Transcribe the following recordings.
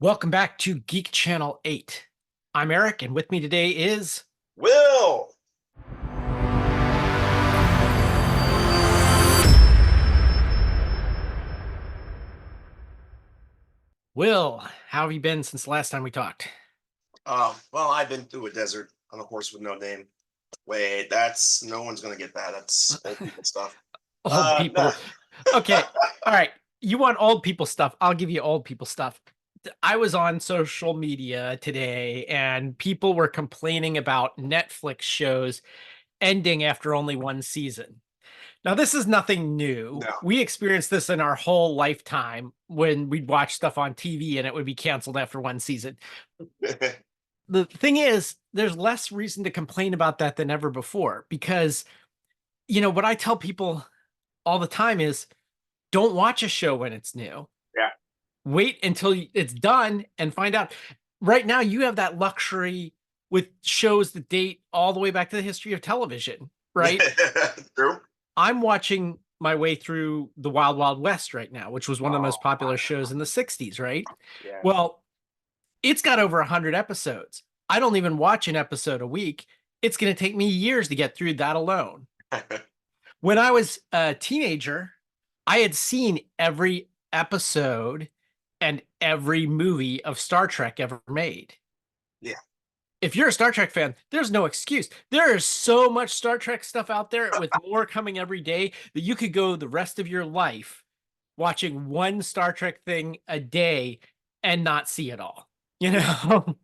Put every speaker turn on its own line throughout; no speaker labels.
Welcome back to Geek Channel 8. I'm Eric, and with me today is
Will.
Will. How have you been since the last time we talked?
Well, I've been through a desert on a horse with no name. Wait, that's no one's gonna get that. That's old people stuff.
Old
No.
people. Okay. All right. You want old people stuff? I'll give you old people stuff. I was on social media today and people were complaining about Netflix shows ending after only one season. Now, this is nothing new.
No.
We experienced this in our whole lifetime when we'd watch stuff on TV and it would be canceled after one season. The thing is, there's less reason to complain about that than ever before because, what I tell people all the time is don't watch a show when it's new.
Yeah.
Wait until it's done and find out. Right now, you have that luxury with shows that date all the way back to the history of television, right?
True.
I'm watching my way through the Wild Wild West right now, which was one of the most
Oh,
popular shows in the 60s, right?
yeah.
Well, it's got over 100 episodes. I don't even watch an episode a week. It's going to take me years to get through that alone. When I was a teenager, I had seen every episode and every movie of Star Trek ever made.
Yeah.
If you're a Star Trek fan, there's no excuse. There is so much Star Trek stuff out there with more coming every day that you could go the rest of your life watching one Star Trek thing a day and not see it all, you know?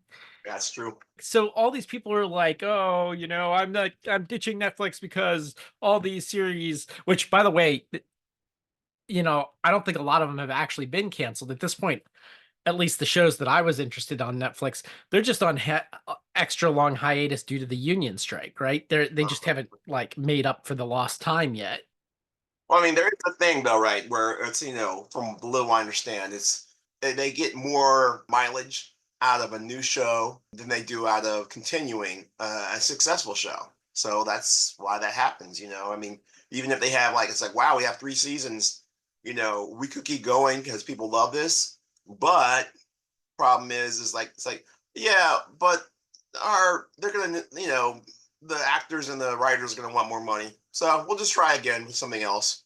That's true.
So all these people are like, oh, I'm ditching Netflix because all these series, which by the way, I don't think a lot of them have actually been canceled at this point. At least the shows that I was interested on Netflix, they're just on extra long hiatus due to the union strike, right? They just haven't like made up for the lost time yet.
Well, I mean, there is a thing though, right? Where it's from the little I understand, they get more mileage out of a new show than they do out of continuing a successful show. So that's why that happens. I mean, even if they have it's like, wow, we have 3 seasons. We could keep going because people love this, but problem is like it's like, yeah, but they're gonna the actors and the writers are gonna want more money, so we'll just try again with something else.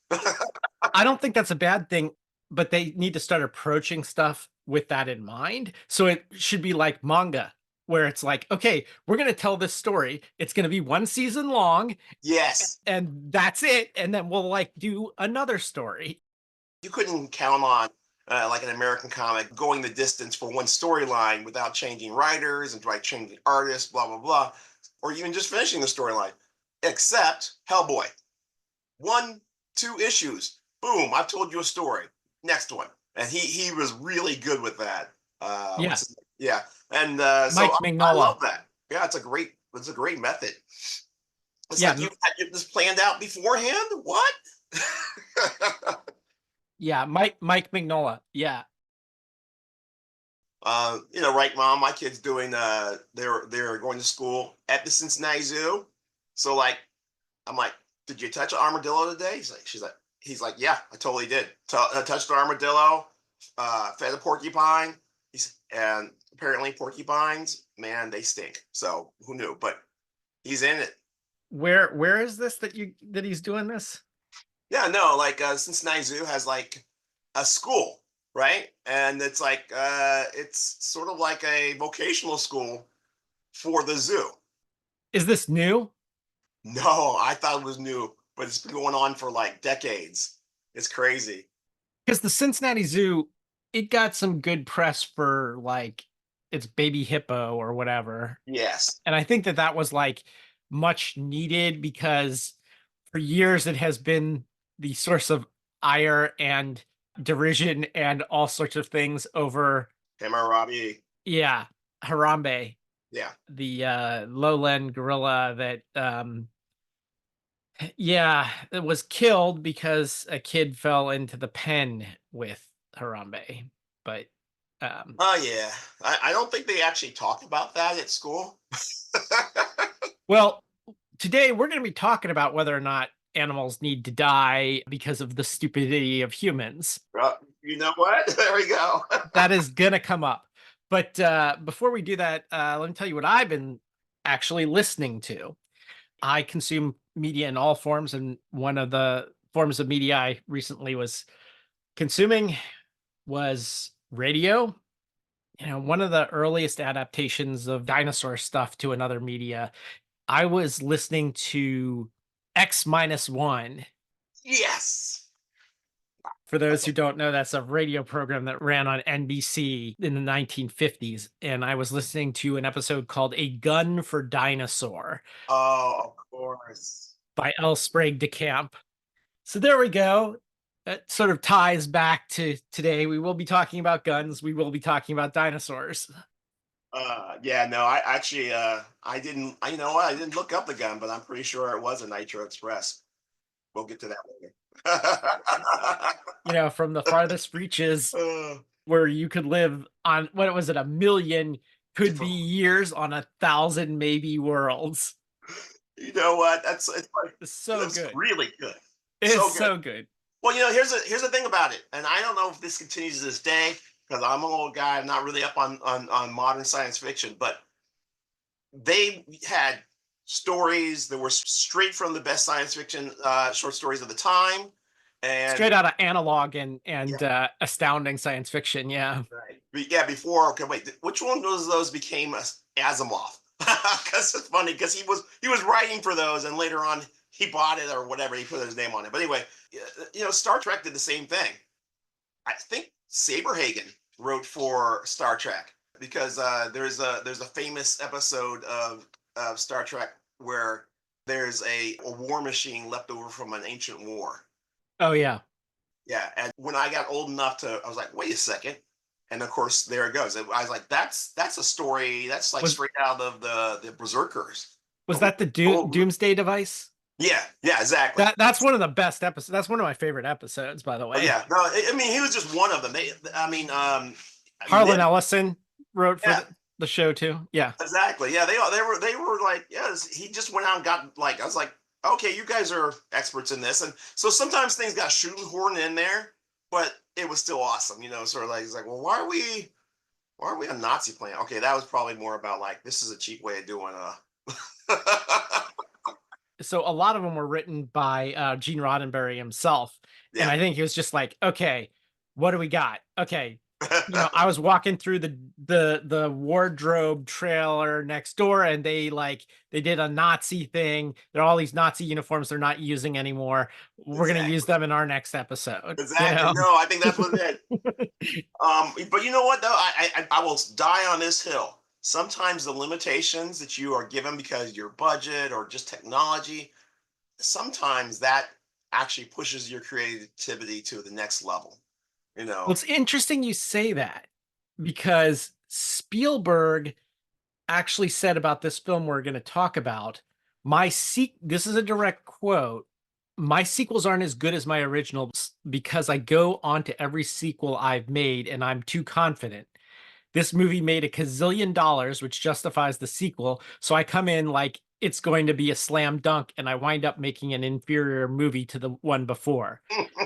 I don't think that's a bad thing, but they need to start approaching stuff with that in mind. So it should be like manga, where it's like, okay, we're going to tell this story. It's going to be one season long,
Yes.
and that's it. And then we'll like do another story.
You couldn't count on like an American comic going the distance for one storyline without changing writers and changing artists, blah blah blah, or even just finishing the storyline. Except Hellboy, 1, 2 issues, boom! I've told you a story. Next one, and he was really good with that.
Yeah.
Yeah, and so
Mike
I
Mignola.
love that. Yeah, it's a great method. It's
Yeah.
like you had this planned out beforehand. What?
Yeah. Mike Mignola. Yeah.
Right, mom, my kid's doing they're going to school at the Cincinnati Zoo. So I'm like, did you touch an armadillo today? He's like, yeah, I totally did. I touched the armadillo, fed a porcupine. And apparently porcupines, man, they stink. So who knew? But he's in it.
Where is this that he's doing this?
Yeah, no, Cincinnati Zoo has a school, right? And it's it's sort of like a vocational school for the zoo.
Is this new?
No, I thought it was new, but it's been going on for decades. It's crazy.
Because the Cincinnati Zoo, it got some good press for like its baby hippo or whatever.
Yes.
And I think that was like much needed because for years it has been the source of ire and derision and all sorts of things over,
Hammurabi.
yeah, Harambe,
Yeah.
the lowland gorilla that yeah, it was killed because a kid fell into the pen with Harambe. But
Oh yeah. I don't think they actually talk about that at school.
well, today we're going to be talking about whether or not animals need to die because of the stupidity of humans.
You know what? There we go.
That is going to come up. But before we do that, let me tell you what I've been actually listening to. I consume media in all forms, and one of the forms of media I recently was consuming was radio. One of the earliest adaptations of dinosaur stuff to another media, I was listening to X minus one.
Yes.
For those who don't know, that's a radio program that ran on NBC in the 1950s. And I was listening to an episode called A Gun for Dinosaur
Oh, of course.
by L. Sprague de Camp. So there we go. That sort of ties back to today. We will be talking about guns. We will be talking about dinosaurs.
Yeah, no, I actually, I didn't, you know what? I didn't look up the gun, but I'm pretty sure it was a Nitro Express. We'll get to that later.
From the farthest reaches
uh,
where you could live on, what was it, a million, could be
different.
years on 1,000 maybe worlds.
You know what? It's like
It's so
that's
good.
really good.
It's
So good.
so good.
Well, here's the thing about it, and I don't know if this continues to this day because I'm an old guy. I'm not really up on modern science fiction, but they had stories that were straight from the best science fiction short stories of the time, and
Straight out of analog and
yeah,
astounding science fiction. Yeah.
right. Yeah, before. Okay, wait. Which one of those became Asimov? Because it's funny because he was writing for those, and later on he bought it or whatever. He put his name on it. But anyway, Star Trek did the same thing. I think Saberhagen wrote for Star Trek because there's a famous episode of Star Trek where there's a war machine left over from an ancient war.
Oh, yeah.
Yeah, and when I got old enough I was like, wait a second, and of course there it goes. I was like, that's a story that's like
Was
straight out of the Berserkers.
was
Oh,
that the
oh,
Doomsday Device?
yeah, exactly.
That's one of the best episodes. That's one of my favorite episodes, by the
Oh,
way.
yeah, no, I mean he was just one of them.
Harlan
Nip,
Ellison wrote for
yeah.
the show too. Yeah.
Exactly. Yeah, they were like, yes. He just went out and got like I was like, okay, you guys are experts in this, and so sometimes things got shoehorned in there, but it was still awesome. Sort of like it's like, well, why are we a Nazi planet? Okay, that was probably more about like this is a cheap way of doing
So a lot of them were written by Gene Roddenberry himself, and
yeah.
I think he was just like, okay, what do we got? Okay, I was walking through the wardrobe trailer next door, and they did a Nazi thing. There are all these Nazi uniforms they're not using anymore. We're gonna use
Exactly.
them in our next episode.
Exactly. No, I think that's what it is. But you know what though? I will die on this hill. Sometimes the limitations that you are given because your budget or just technology, sometimes that actually pushes your creativity to the next level. You
Well,
know.
it's interesting you say that because Spielberg actually said about this film we're going to talk about, this is a direct quote, my sequels aren't as good as my originals because I go on to every sequel I've made and I'm too confident. This movie made $1 gazillion, which justifies the sequel. So I come in like it's going to be a slam dunk, and I wind up making an inferior movie to the one before.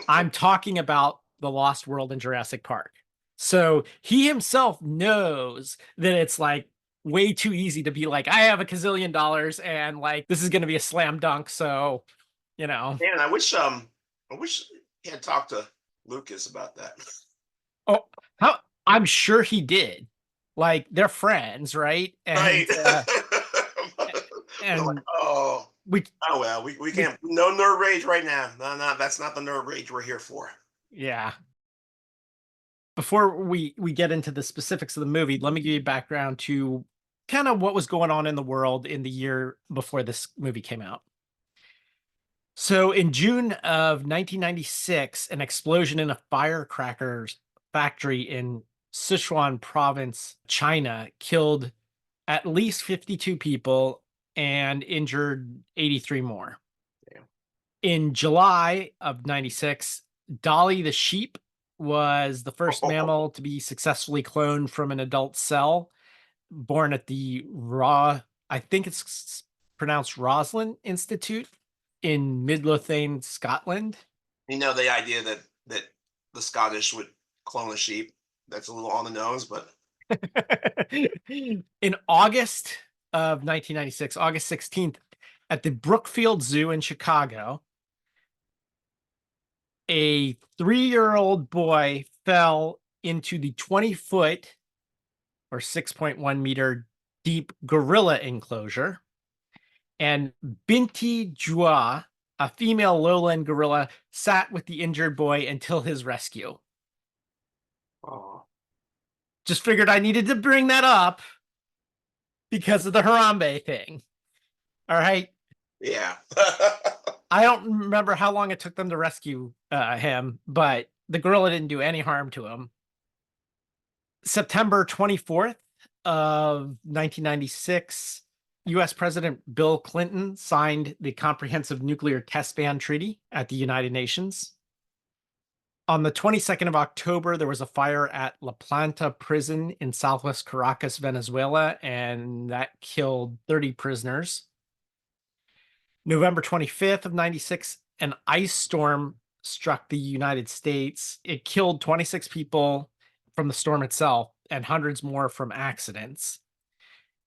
I'm talking about The Lost World and Jurassic Park. So he himself knows that it's like way too easy to be like, I have $1 gazillion and like this is going to be a slam dunk. So, you know,
Man, I wish he had talked to Lucas about that.
oh, how I'm sure he did. Like they're friends, right?
Right. They're like,
And
oh,
we
oh well, we
we
can't no nerd rage right now. No, no, that's not the nerd rage we're here for.
yeah. Before we get into the specifics of the movie, let me give you background to kind of what was going on in the world in the year before this movie came out. So in June of 1996, an explosion in a firecrackers factory in Sichuan province, China, killed at least 52 people and injured 83 more.
Damn.
In July of 96, Dolly the sheep was the first mammal to be successfully cloned from an adult cell, born at the I think it's pronounced Roslin Institute in Midlothian, Scotland.
The idea that the Scottish would clone a sheep. That's a little on the nose, but
In August of 1996, August 16th, at the Brookfield Zoo in Chicago, a 3-year-old boy fell into the 20-foot or 6.1 meter deep gorilla enclosure. And Binti Jua, a female lowland gorilla, sat with the injured boy until his rescue.
Oh,
Just figured I needed to bring that up because of the Harambe thing. All right.
yeah.
I don't remember how long it took them to rescue him, but the gorilla didn't do any harm to him. September 24th of 1996, US President Bill Clinton signed the Comprehensive Nuclear Test Ban Treaty at the United Nations. On the 22nd of October, there was a fire at La Planta prison in southwest Caracas, Venezuela, and that killed 30 prisoners. November 25th of 96, an ice storm struck the United States. It killed 26 people from the storm itself and hundreds more from accidents.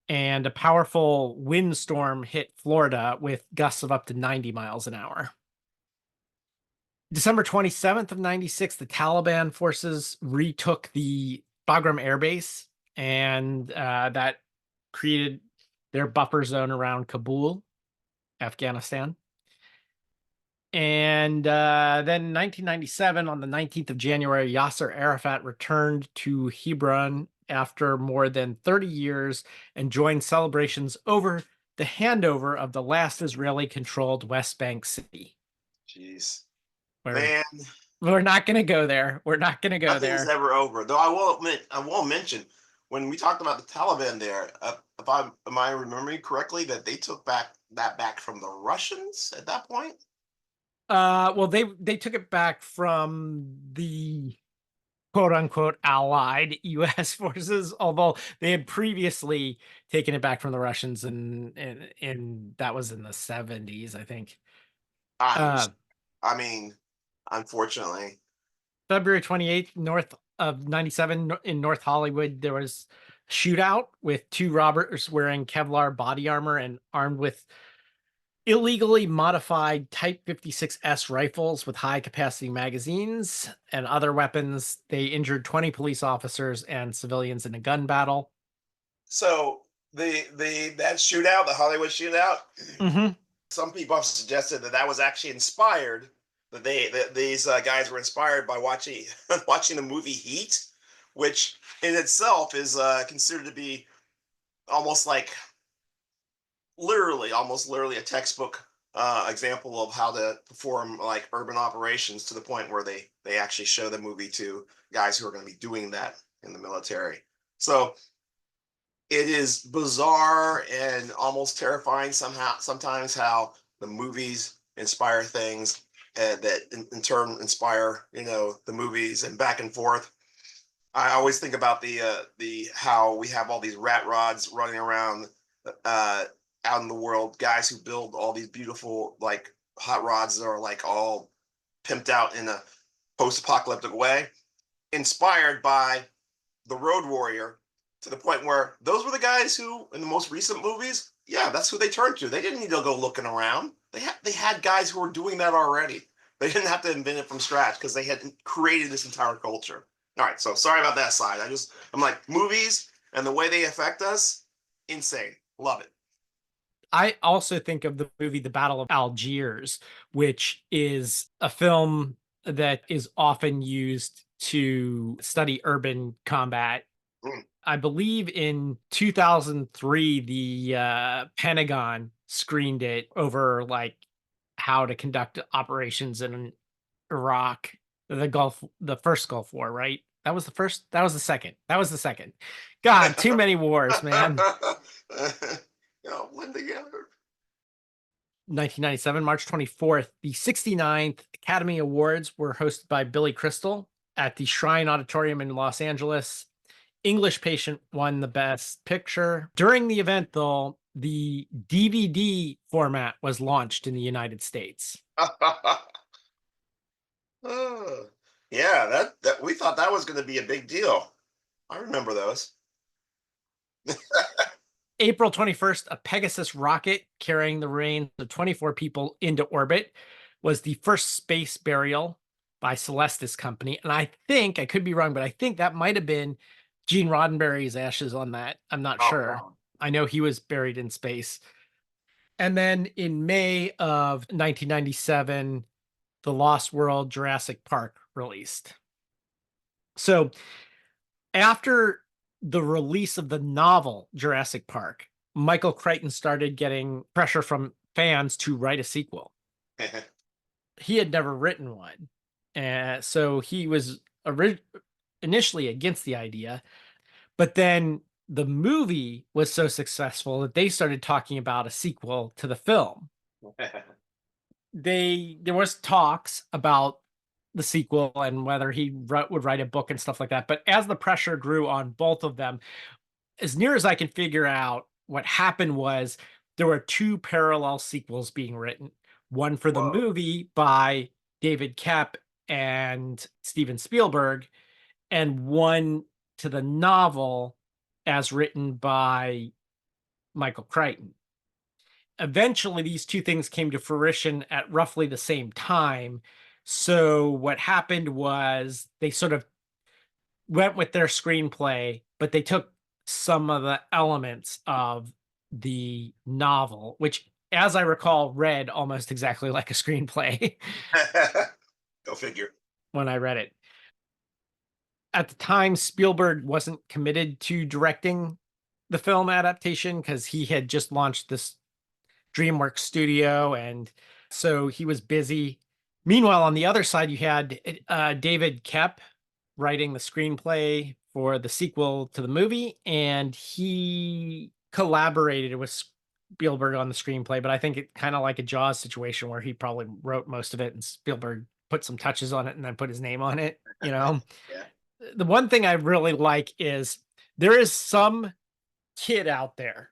And a powerful windstorm hit Florida with gusts of up to 90 miles an hour. December 27th of 96, the Taliban forces retook the Bagram Air Base, and that created their buffer zone around Kabul, Afghanistan. And then 1997, on the 19th of January, Yasser Arafat returned to Hebron after more than 30 years and joined celebrations over the handover of the last Israeli-controlled West Bank city.
Jeez.
We're,
Man,
we're not going to go there. We're not going to go
nothing's
there.
ever over. Though I will admit, I will mention when we talked about the Taliban there, if am I remembering correctly, that they took back from the Russians at that point?
Well, they took it back from the quote unquote allied US forces, although they had previously taken it back from the Russians, and that was in the 70s, I think.
I'm,
Uh,
I mean, unfortunately.
February 28th, north of 97 in North Hollywood, there was a shootout with two robbers wearing Kevlar body armor and armed with illegally modified Type 56S rifles with high capacity magazines and other weapons. They injured 20 police officers and civilians in a gun battle.
So the that shootout, the Hollywood shootout,
Mm-hmm.
some people have suggested that that was actually inspired. That these guys were inspired by watching watching the movie Heat, which in itself is considered to be almost like almost literally a textbook example of how to perform like urban operations to the point where they actually show the movie to guys who are going to be doing that in the military. So it is bizarre and almost terrifying somehow sometimes how the movies inspire things that in turn inspire the movies and back and forth. I always think about the how we have all these rat rods running around uh, out in the world, guys who build all these beautiful like hot rods that are like all pimped out in a post-apocalyptic way, inspired by the Road Warrior, to the point where those were the guys who, in the most recent movies, yeah, that's who they turned to. They didn't need to go looking around. They had guys who were doing that already. They didn't have to invent it from scratch because they had created this entire culture. All right, so sorry about that side. I'm like movies and the way they affect us, insane. Love it.
I also think of the movie The Battle of Algiers, which is a film that is often used to study urban combat.
Mm.
I believe in 2003, the Pentagon screened it over like how to conduct operations in Iraq, the first Gulf War, right? That was the first. That was the second. That was the second. God, too many wars, man.
Blend together.
1997, March 24th, the 69th Academy Awards were hosted by Billy Crystal at the Shrine Auditorium in Los Angeles. English Patient won the Best Picture. During the event, though, the DVD format was launched in the United States.
Yeah, that we thought that was going to be a big deal. I remember those.
April 21st, a Pegasus rocket carrying the reins of 24 people into orbit was the first space burial by Celestis Company. And I think, I could be wrong, but I think that might have been Gene Roddenberry's ashes on that. I'm not
Oh,
sure.
wow.
I know he was buried in space. And then in May of 1997, The Lost World Jurassic Park released. So after the release of the novel Jurassic Park, Michael Crichton started getting pressure from fans to write a sequel. He had never written one. So he was initially against the idea, but then the movie was so successful that they started talking about a sequel to the film. There was talks about the sequel and whether he would write a book and stuff like that. But as the pressure grew on both of them, as near as I can figure out, what happened was there were two parallel sequels being written. One for the
Whoa.
movie by David Koepp and Steven Spielberg, and one to the novel as written by Michael Crichton. Eventually, these two things came to fruition at roughly the same time. So what happened was they sort of went with their screenplay, but they took some of the elements of the novel, which, as I recall, read almost exactly like a screenplay
Go figure.
when I read it. At the time, Spielberg wasn't committed to directing the film adaptation because he had just launched this DreamWorks studio, and so he was busy. Meanwhile, on the other side, you had David Koepp writing the screenplay for the sequel to the movie, and he collaborated with Spielberg on the screenplay. But I think it kind of like a Jaws situation where he probably wrote most of it, and Spielberg put some touches on it and then put his name on it. You know,
Yeah.
the one thing I really like is there is some kid out there,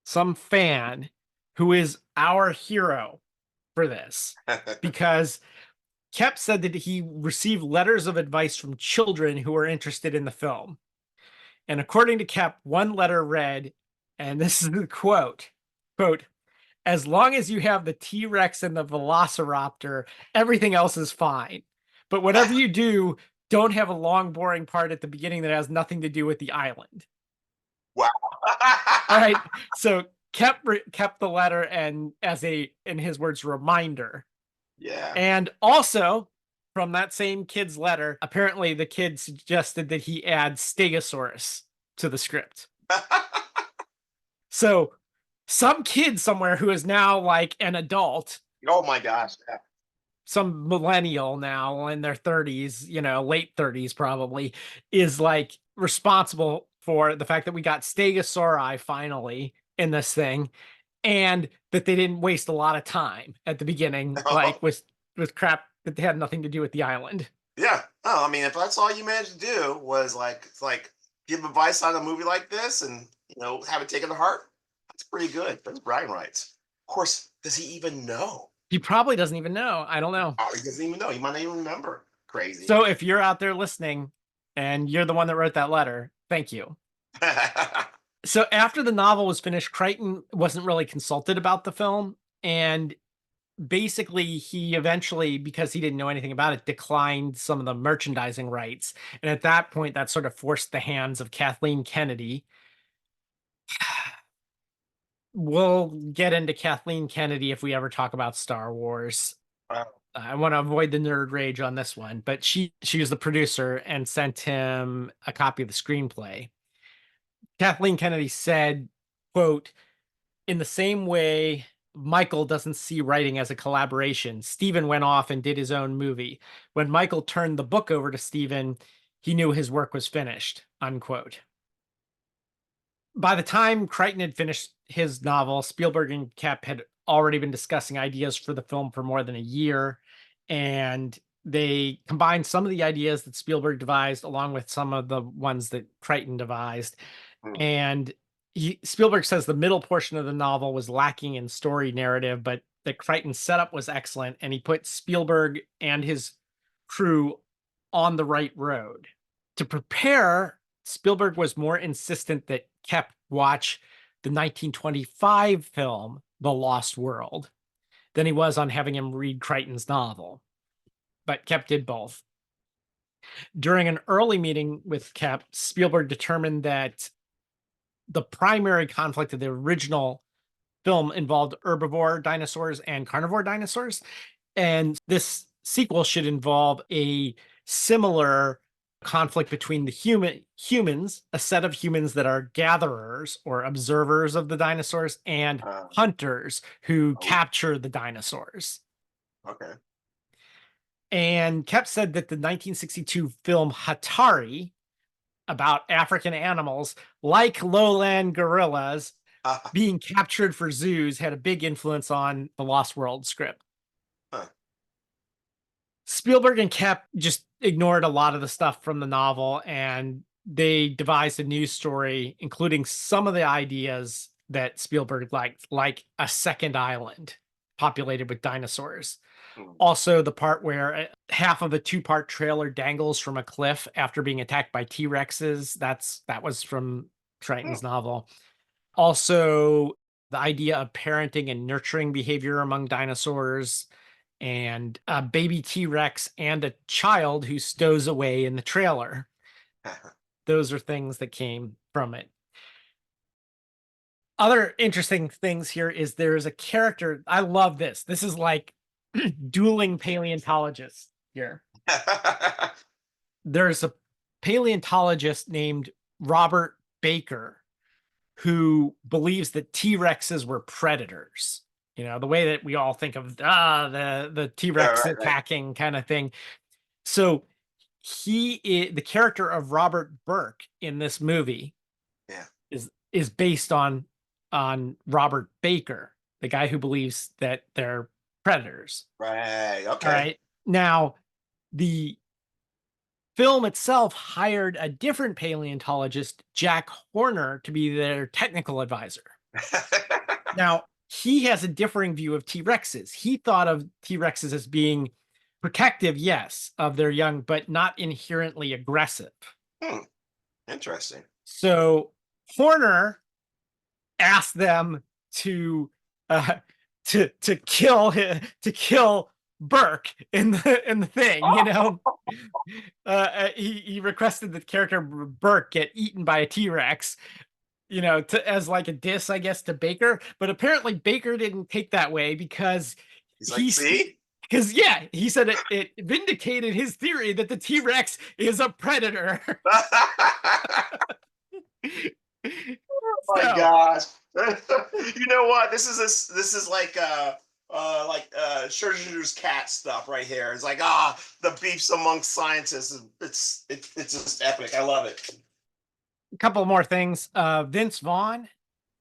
some fan who is our hero for this, because Koepp said that he received letters of advice from children who were interested in the film. And according to Koepp, one letter read, and this is the quote, as long as you have the T-Rex and the Velociraptor, everything else is fine. But whatever you do, don't have a long, boring part at the beginning that has nothing to do with the island.
Wow.
All right. So kept the letter and as a, in his words, reminder.
Yeah.
And also from that same kid's letter, apparently the kid suggested that he add Stegosaurus to the script. So some kid somewhere who is now like an adult,
Oh my gosh. Yeah.
some millennial now in their 30s, late 30s probably, is like responsible for the fact that we got Stegosauri finally in this thing, and that they didn't waste a lot of time at the beginning, like with crap that had nothing to do with the island.
Yeah. Oh, I mean, if that's all you managed to do was like give advice on a movie like this and have it taken to heart, that's pretty good. That's bragging rights. Of course, does he even know?
He probably doesn't even know. I don't know.
Oh, he doesn't even know. He might not even remember. Crazy.
So if you're out there listening and you're the one that wrote that letter, thank you. So after the novel was finished, Crichton wasn't really consulted about the film. And basically, he eventually, because he didn't know anything about it, declined some of the merchandising rights. And at that point, that sort of forced the hands of Kathleen Kennedy. We'll get into Kathleen Kennedy if we ever talk about Star Wars.
Wow.
I want to avoid the nerd rage on this one, but she was the producer and sent him a copy of the screenplay. Kathleen Kennedy said, quote, in the same way Michael doesn't see writing as a collaboration, Steven went off and did his own movie. When Michael turned the book over to Steven, he knew his work was finished, unquote. By the time Crichton had finished his novel, Spielberg and Koepp had already been discussing ideas for the film for more than a year, and they combined some of the ideas that Spielberg devised along with some of the ones that Crichton devised.
Hmm.
And Spielberg says the middle portion of the novel was lacking in story narrative, but that Crichton's setup was excellent, and he put Spielberg and his crew on the right road. To prepare, Spielberg was more insistent that Koepp watch the 1925 film, The Lost World, than he was on having him read Crichton's novel. But Koepp did both. During an early meeting with Koepp, Spielberg determined that the primary conflict of the original film involved herbivore dinosaurs and carnivore dinosaurs. And this sequel should involve a similar conflict between the humans, a set of humans that are gatherers or observers of the dinosaurs, and
Uh,
hunters who
oh,
capture the dinosaurs.
okay.
And Koepp said that the 1962 film Hatari, about African animals like lowland gorillas
Uh,
being captured for zoos, had a big influence on the Lost World script.
huh.
Spielberg and Koepp just ignored a lot of the stuff from the novel, and they devised a new story, including some of the ideas that Spielberg liked, like a second island populated with dinosaurs.
Hmm.
Also, the part where half of a two-part trailer dangles from a cliff after being attacked by T-Rexes. That was from
Hmm.
Triton's novel. Also, the idea of parenting and nurturing behavior among dinosaurs, and a baby T-Rex and a child who stows away in the trailer. Those are things that came from it. Other interesting things here is there is a character. I love this. This is like dueling paleontologists here. There's a paleontologist named Robert Baker who believes that T-Rexes were predators. You know, the way that we all think of the
Yeah,
T-Rex
right, right.
attacking kind of thing. So the character of Robert Burke in this movie
Yeah.
is based on Robert Baker, the guy who believes that they're predators.
Right.
All
Okay.
right. Now, the film itself hired a different paleontologist, Jack Horner, to be their technical advisor. Now, he has a differing view of T-Rexes. He thought of T-Rexes as being protective, yes, of their young, but not inherently aggressive.
Hmm. Interesting.
So Horner asked them to uh, to kill Burke in the thing. He requested that character Burke get eaten by a T-Rex, as like a diss, I guess, to Baker. But apparently Baker didn't take that way because
He's like,
he's
see?
yeah, he said it vindicated his theory that the T-Rex is a predator.
My
So
gosh. You know what? This is like Scherzer's cat stuff right here. It's like the beefs amongst scientists. It's just epic. I love it.
a couple more things. Vince Vaughn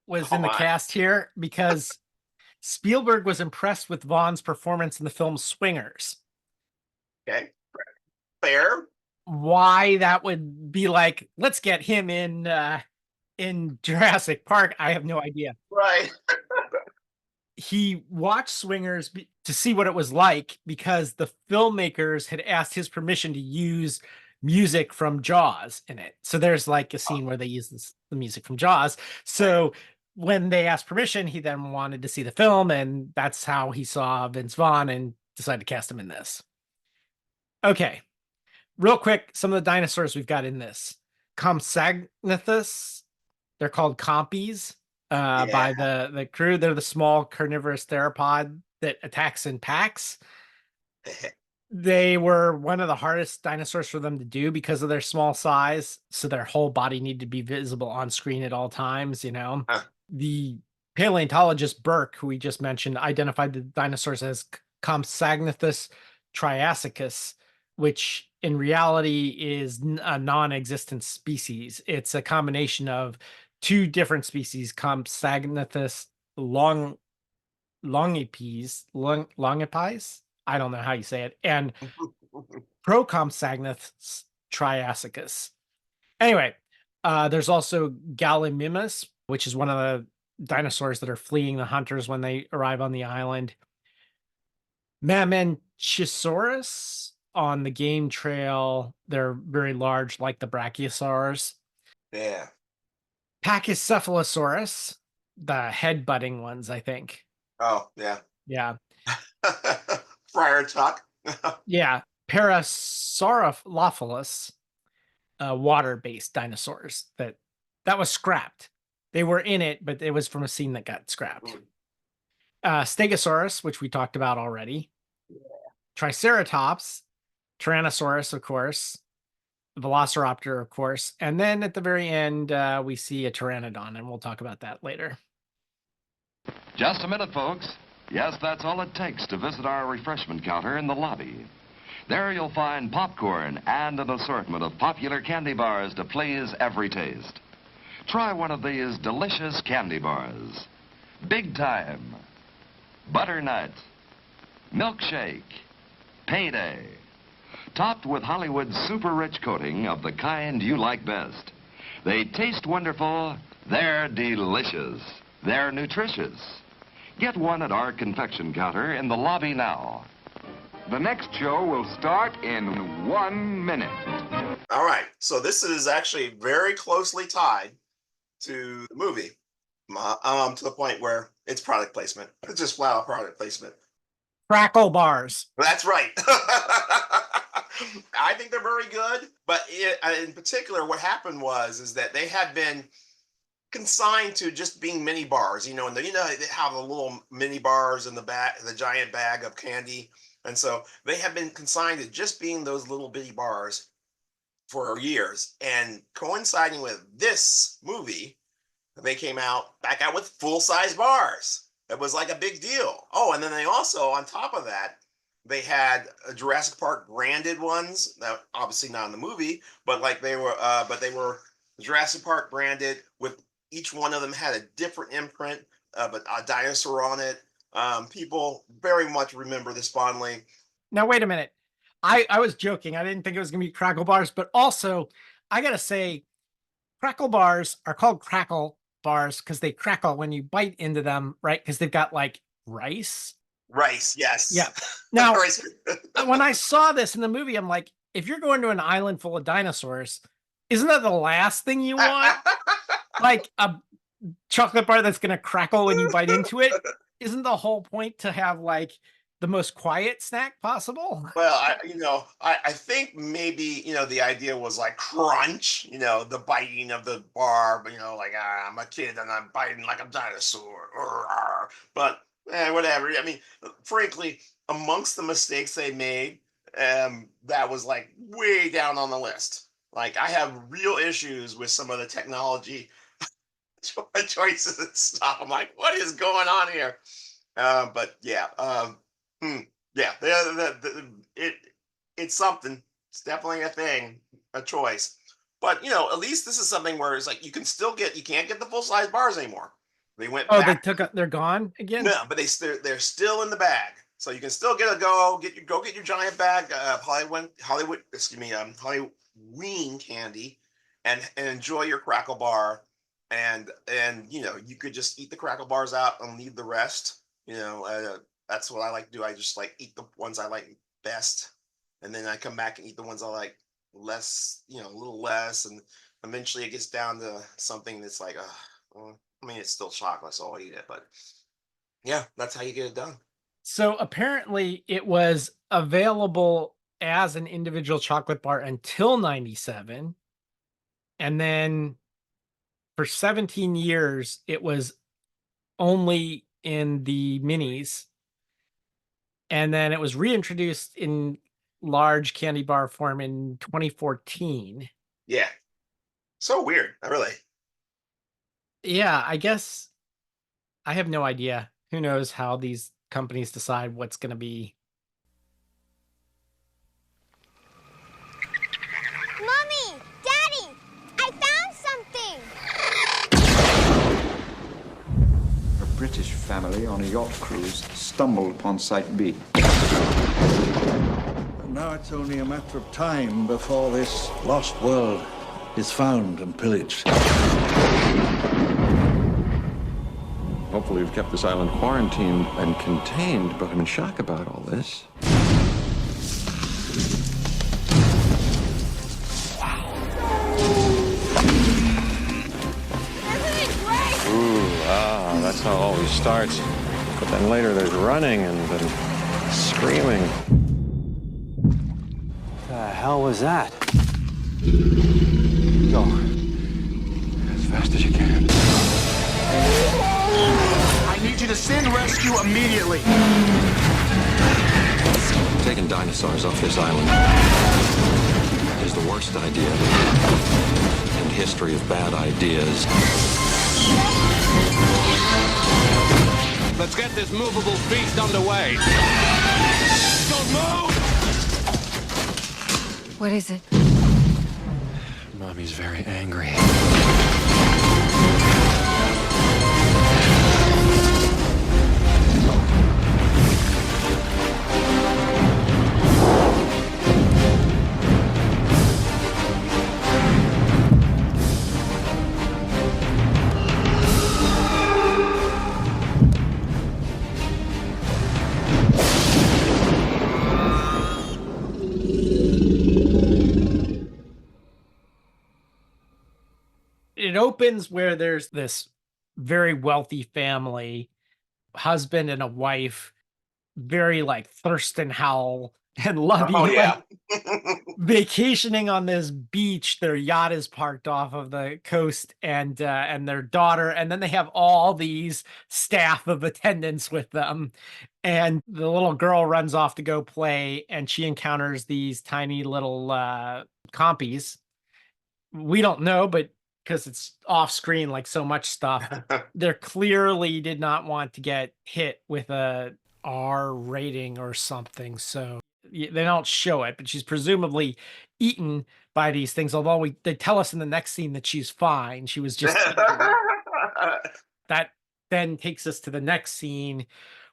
was
Oh
in the
my.
cast here because Spielberg was impressed with Vaughn's performance in the film Swingers.
Okay. Fair.
Why that would be like, let's get him in Jurassic Park, I have no idea.
Right.
He watched Swingers to see what it was like because the filmmakers had asked his permission to use music from Jaws in it. So there's like a
Oh,
scene where they use the music from Jaws.
right.
So when they asked permission, he then wanted to see the film, and that's how he saw Vince Vaughn and decided to cast him in this. Okay, real quick, some of the dinosaurs we've got in this. Compsognathus, they're called compies
Yeah.
by the crew. They're the small carnivorous theropod that attacks in packs. They were one of the hardest dinosaurs for them to do because of their small size. So their whole body needed to be visible on screen at all times.
Huh.
The paleontologist Burke, who we just mentioned, identified the dinosaurs as Compsognathus triassicus, which in reality is a non-existent species. It's a combination of two different species, Compsognathus longipes. I don't know how you say it, and Procompsognathus triassicus. Anyway, there's also Gallimimus, which is one of the dinosaurs that are fleeing the hunters when they arrive on the island. Mamenchisaurus on the game trail. They're very large, like the brachiosaurs.
Yeah.
Pachycephalosaurus, the head butting ones, I think.
Oh, yeah.
Yeah.
Friar Tuck.
Yeah. Parasaurolophus, water-based dinosaurs that was scrapped. They were in it, but it was from a scene that got scrapped.
Mm.
Stegosaurus, which we talked about already. Triceratops, Tyrannosaurus, of course, Velociraptor, of course, and then at the very end, we see a pteranodon, and we'll talk about that later.
Just a minute, folks. Yes, that's all it takes to visit our refreshment counter in the lobby. There you'll find popcorn and an assortment of popular candy bars to please every taste. Try one of these delicious candy bars. Big Time, Butternut, Milkshake, Payday. Topped with Hollywood's super rich coating of the kind you like best. They taste wonderful, they're delicious, they're nutritious. Get one at our confection counter in the lobby now. The next show will start in 1 minute.
All right. So this is actually very closely tied to the movie, to the point where it's product placement. It's just flat out product placement.
Crackle bars.
That's right. I think they're very good, but in particular, what happened is that they had been consigned to just being mini bars, and you know they have the little mini bars in the back, the giant bag of candy, and so they have been consigned to just being those little bitty bars for years. And coinciding with this movie, they came back out with full-size bars. It was like a big deal. Oh, and then they also, on top of that, they had Jurassic Park branded ones. That obviously not in the movie, but they were Jurassic Park branded. With each one of them had a different imprint of a dinosaur on it. People very much remember this fondly.
Now, wait a minute. I was joking. I didn't think it was going to be crackle bars, but also I got to say, crackle bars are called crackle bars because they crackle when you bite into them, right? Because they've got like rice.
Rice, yes.
Yeah. Now,
Rice.
when I saw this in the movie, I'm like, if you're going to an island full of dinosaurs, isn't that the last thing you want? Like a chocolate bar that's going to crackle when you bite into it? Isn't the whole point to have like the most quiet snack possible?
Well, I think maybe, the idea was like crunch, the biting of the bar, but I'm a kid and I'm biting like a dinosaur. But whatever. I mean, frankly, amongst the mistakes they made, that was like way down on the list. Like I have real issues with some of the technology choices and stuff. I'm like, what is going on here? But yeah, yeah, it's something. It's definitely a thing, a choice. But at least this is something where it's like you can't get the full size bars anymore. They went
Oh,
back.
they're gone again?
No, but they're still in the bag, so you can still get your giant bag of Hollywood, Halloween candy, and enjoy your crackle bar, and you could just eat the crackle bars out and leave the rest. That's what I like to do. I just like eat the ones I like best, and then I come back and eat the ones I like less, a little less, and eventually it gets down to something that's like, well, I mean, it's still chocolate, so I'll eat it. But yeah, that's how you get it done.
So apparently it was available as an individual chocolate bar until 97. And then for 17 years, it was only in the minis. And then it was reintroduced in large candy bar form in 2014.
Yeah. So weird. Really.
Yeah, I guess I have no idea. Who knows how these companies decide what's going to be.
Mommy! Daddy! I found something!
A British family on a yacht cruise stumbled upon Site B.
And now it's only a matter of time before this lost world is found and pillaged.
Hopefully we've kept this island quarantined and contained, but I'm in shock about all this.
Isn't it great?
Ooh, ah. That's how it always starts. But then later there's running and then screaming.
The hell was that?
Go. As fast as you can.
I need you to send rescue immediately.
Taking dinosaurs off this island is the worst idea in the history of bad ideas.
Let's get this movable feast underway. Don't move!
What is it?
Mommy's very angry.
It opens where there's this very wealthy family, husband and a wife, very like Thurston Howell and Lovey,
Oh yeah.
vacationing on this beach. Their yacht is parked off of the coast, and their daughter, and then they have all these staff of attendants with them. And the little girl runs off to go play, and she encounters these tiny little compies. We don't know, but because it's off screen like so much stuff, they clearly did not want to get hit with a R rating or something. So they don't show it, but she's presumably eaten by these things. Although they tell us in the next scene that she's fine. She was just that then takes us to the next scene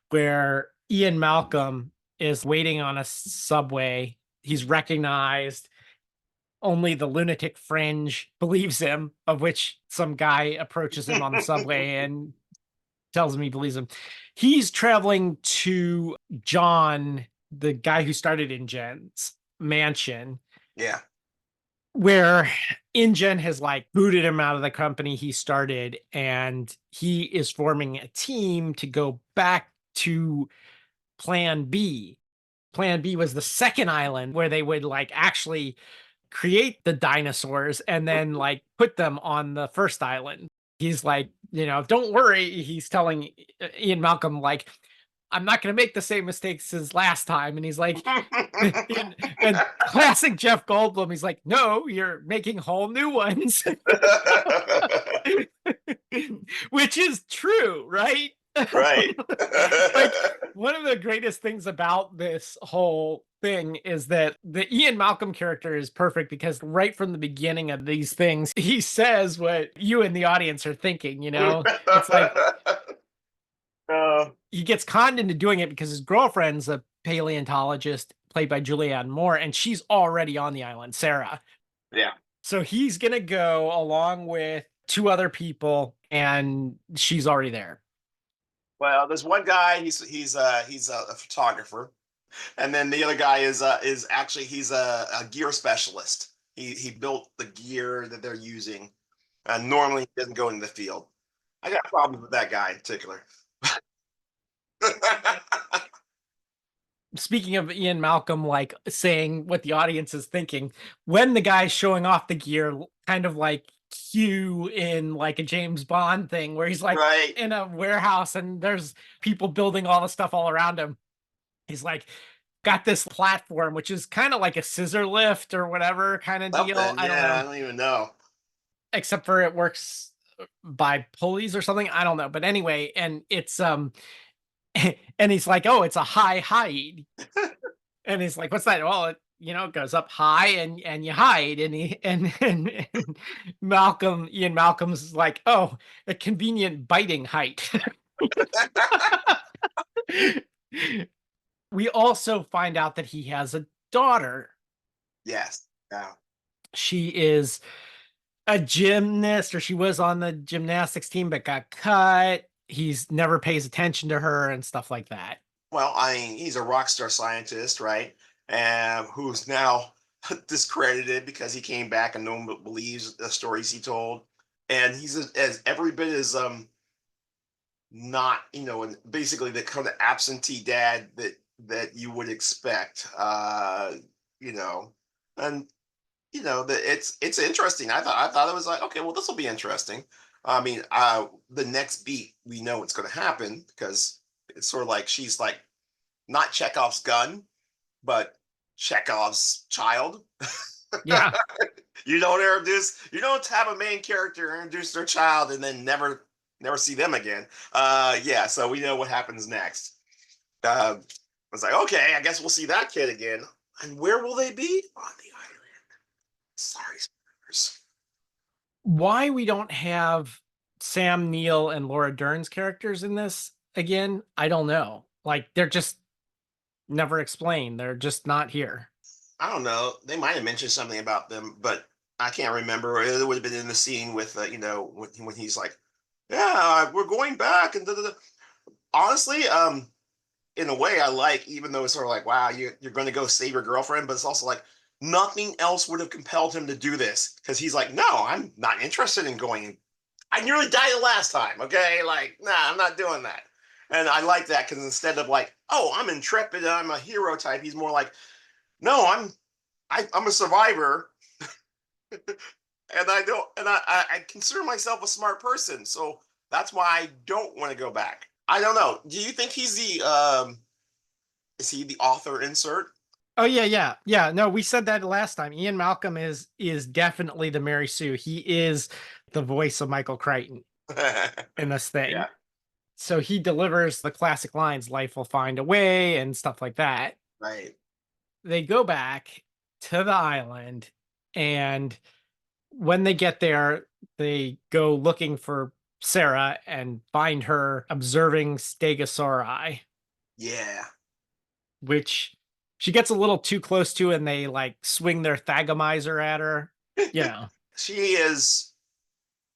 where Ian Malcolm is waiting on a subway. He's recognized. Only the lunatic fringe believes him, of which some guy approaches him on the subway and tells him he believes him. He's traveling to John, the guy who started InGen's mansion.
Yeah.
Where InGen has like booted him out of the company he started, and he is forming a team to go back to Plan B. Plan B was the second island where they would like actually create the dinosaurs and then like put them on the first island. He's like, don't worry. He's telling Ian Malcolm, like, I'm not going to make the same mistakes as last time. And he's like, and classic Jeff Goldblum, he's like, no, you're making whole new ones. Which is true, right?
Right.
Like, one of the greatest things about this whole thing is that the Ian Malcolm character is perfect, because right from the beginning of these things, he says what you and the audience are thinking, It's like he gets conned into doing it because his girlfriend's a paleontologist played by Julianne Moore, and she's already on the island, Sarah.
Yeah.
So he's going to go along with two other people, and she's already there.
Well, there's one guy. He's a photographer, and then the other guy is actually he's a gear specialist. He built the gear that they're using. Normally, he doesn't go into the field. I got problems with that guy in particular.
Speaking of Ian Malcolm, like saying what the audience is thinking, when the guy's showing off the gear, kind of like Q in like a James Bond thing, where he's like in a warehouse and there's people building all the stuff all around him. He's like got this platform, which is kind of like a scissor lift or whatever kind of deal. I don't know.
I don't even know.
Except for it works by pulleys or something. I don't know. But anyway, and it's and he's like, oh, it's a high height. And he's like, what's that? Well, it goes up high and you hide. And Ian Malcolm's like, oh, a convenient biting height. We also find out that he has a daughter.
Yes. Yeah.
She is a gymnast, or she was on the gymnastics team, but got cut. He's never pays attention to her and stuff like that.
Well, I mean, he's a rock star scientist, right? And who's now discredited because he came back and no one believes the stories he told. And he's as every bit as not, and basically the kind of absentee dad that you would expect. You know, and that it's interesting. I thought it was like, okay, well, this will be interesting. I mean, the next beat we know what's going to happen because it's sort of like she's like not Chekhov's gun, but Chekhov's child.
Yeah.
You don't have a main character introduce their child and then never see them again. Yeah, so we know what happens next. I was like, okay, I guess we'll see that kid again. And where will they be? On the island. Sorry, spoilers.
Why we don't have Sam Neill and Laura Dern's characters in this again, I don't know. Like they're just never explained. They're just not here.
I don't know. They might have mentioned something about them, but I can't remember. It would have been in the scene with, when he's like, yeah, we're going back. And da, da, da. Honestly, in a way, I like, even though it's sort of like, wow, you're going to go save your girlfriend, but it's also like nothing else would have compelled him to do this because he's like, no, I'm not interested in going. I nearly died the last time. Okay, like, nah, I'm not doing that. And I like that because instead of like, oh, I'm intrepid, I'm a hero type, he's more like, no, I'm a survivor, and I don't, and I consider myself a smart person, so that's why I don't want to go back. I don't know. Do you think he's the is he the author insert?
Oh yeah. No, we said that last time. Ian Malcolm is definitely the Mary Sue. He is the voice of Michael Crichton in this thing.
Yeah.
So he delivers the classic lines, life will find a way and stuff like that.
Right.
They go back to the island, and when they get there, they go looking for Sarah and find her observing Stegosauri,
Yeah.
which she gets a little too close to, and they like swing their thagomizer at her.
She is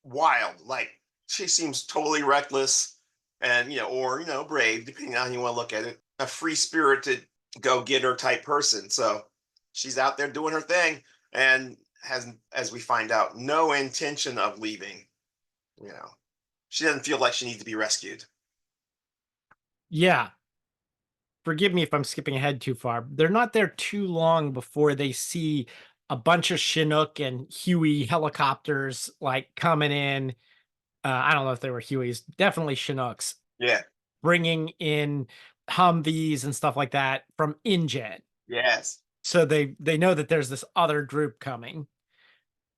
wild. Like she seems totally reckless and or brave, depending on how you want to look at it. A free spirited go getter type person. So she's out there doing her thing and has, as we find out, no intention of leaving. She doesn't feel like she needs to be rescued.
Yeah. Forgive me if I'm skipping ahead too far. They're not there too long before they see a bunch of Chinook and Huey helicopters like coming in. I don't know if they were Hueys, definitely Chinooks,
Yeah.
bringing in Humvees and stuff like that from InGen.
Yes.
So they know that there's this other group coming.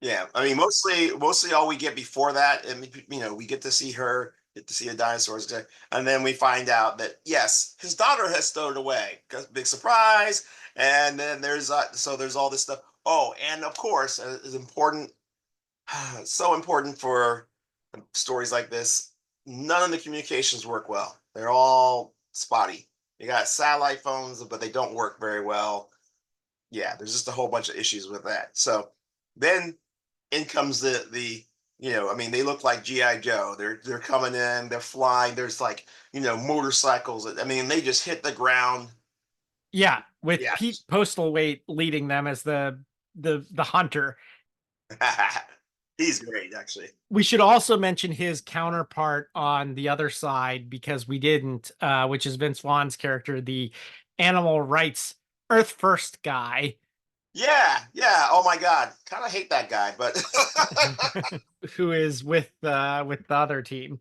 Yeah, I mean, mostly all we get before that, and we get to see her, get to see the dinosaurs, and then we find out that yes, his daughter has stowed away. Big surprise, and then there's all this stuff. Oh, and of course, is important, so important for stories like this. None of the communications work well. They're all spotty. You got satellite phones, but they don't work very well. Yeah, there's just a whole bunch of issues with that. So then in comes the I mean, they look like GI Joe. They're coming in, they're flying. There's like motorcycles. I mean, they just hit the ground.
Yeah, with
Yeah.
Pete Postlethwaite leading them as the hunter.
He's great, actually.
We should also mention his counterpart on the other side because we didn't, which is Vince Vaughn's character, the animal rights Earth First guy.
Yeah. Oh my God, kind of hate that guy, but
who is with the other team.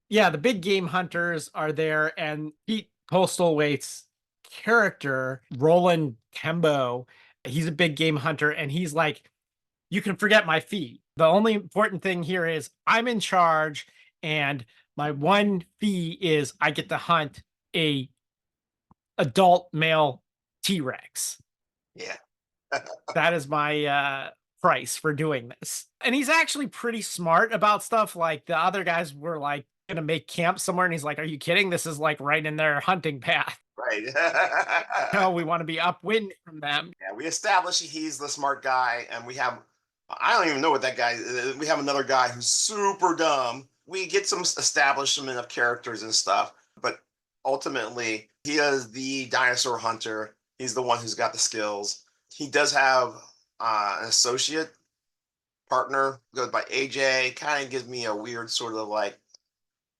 Yeah, the big game hunters are there, and Pete Postlethwaite's character, Roland Tembo, he's a big game hunter, and he's like, you can forget my fee. The only important thing here is I'm in charge, and my one fee is I get to hunt a adult male T-Rex.
Yeah.
That is my price for doing this. And he's actually pretty smart about stuff. Like the other guys were like gonna make camp somewhere, and he's like, are you kidding? This is like right in their hunting path.
Right.
No, we want to be upwind from them.
Yeah, we establish he's the smart guy, and I don't even know what that guy is. We have another guy who's super dumb. We get some establishment of characters and stuff, but ultimately, he is the dinosaur hunter. He's the one who's got the skills. He does have an associate partner, goes by AJ. Kind of gives me a weird sort of like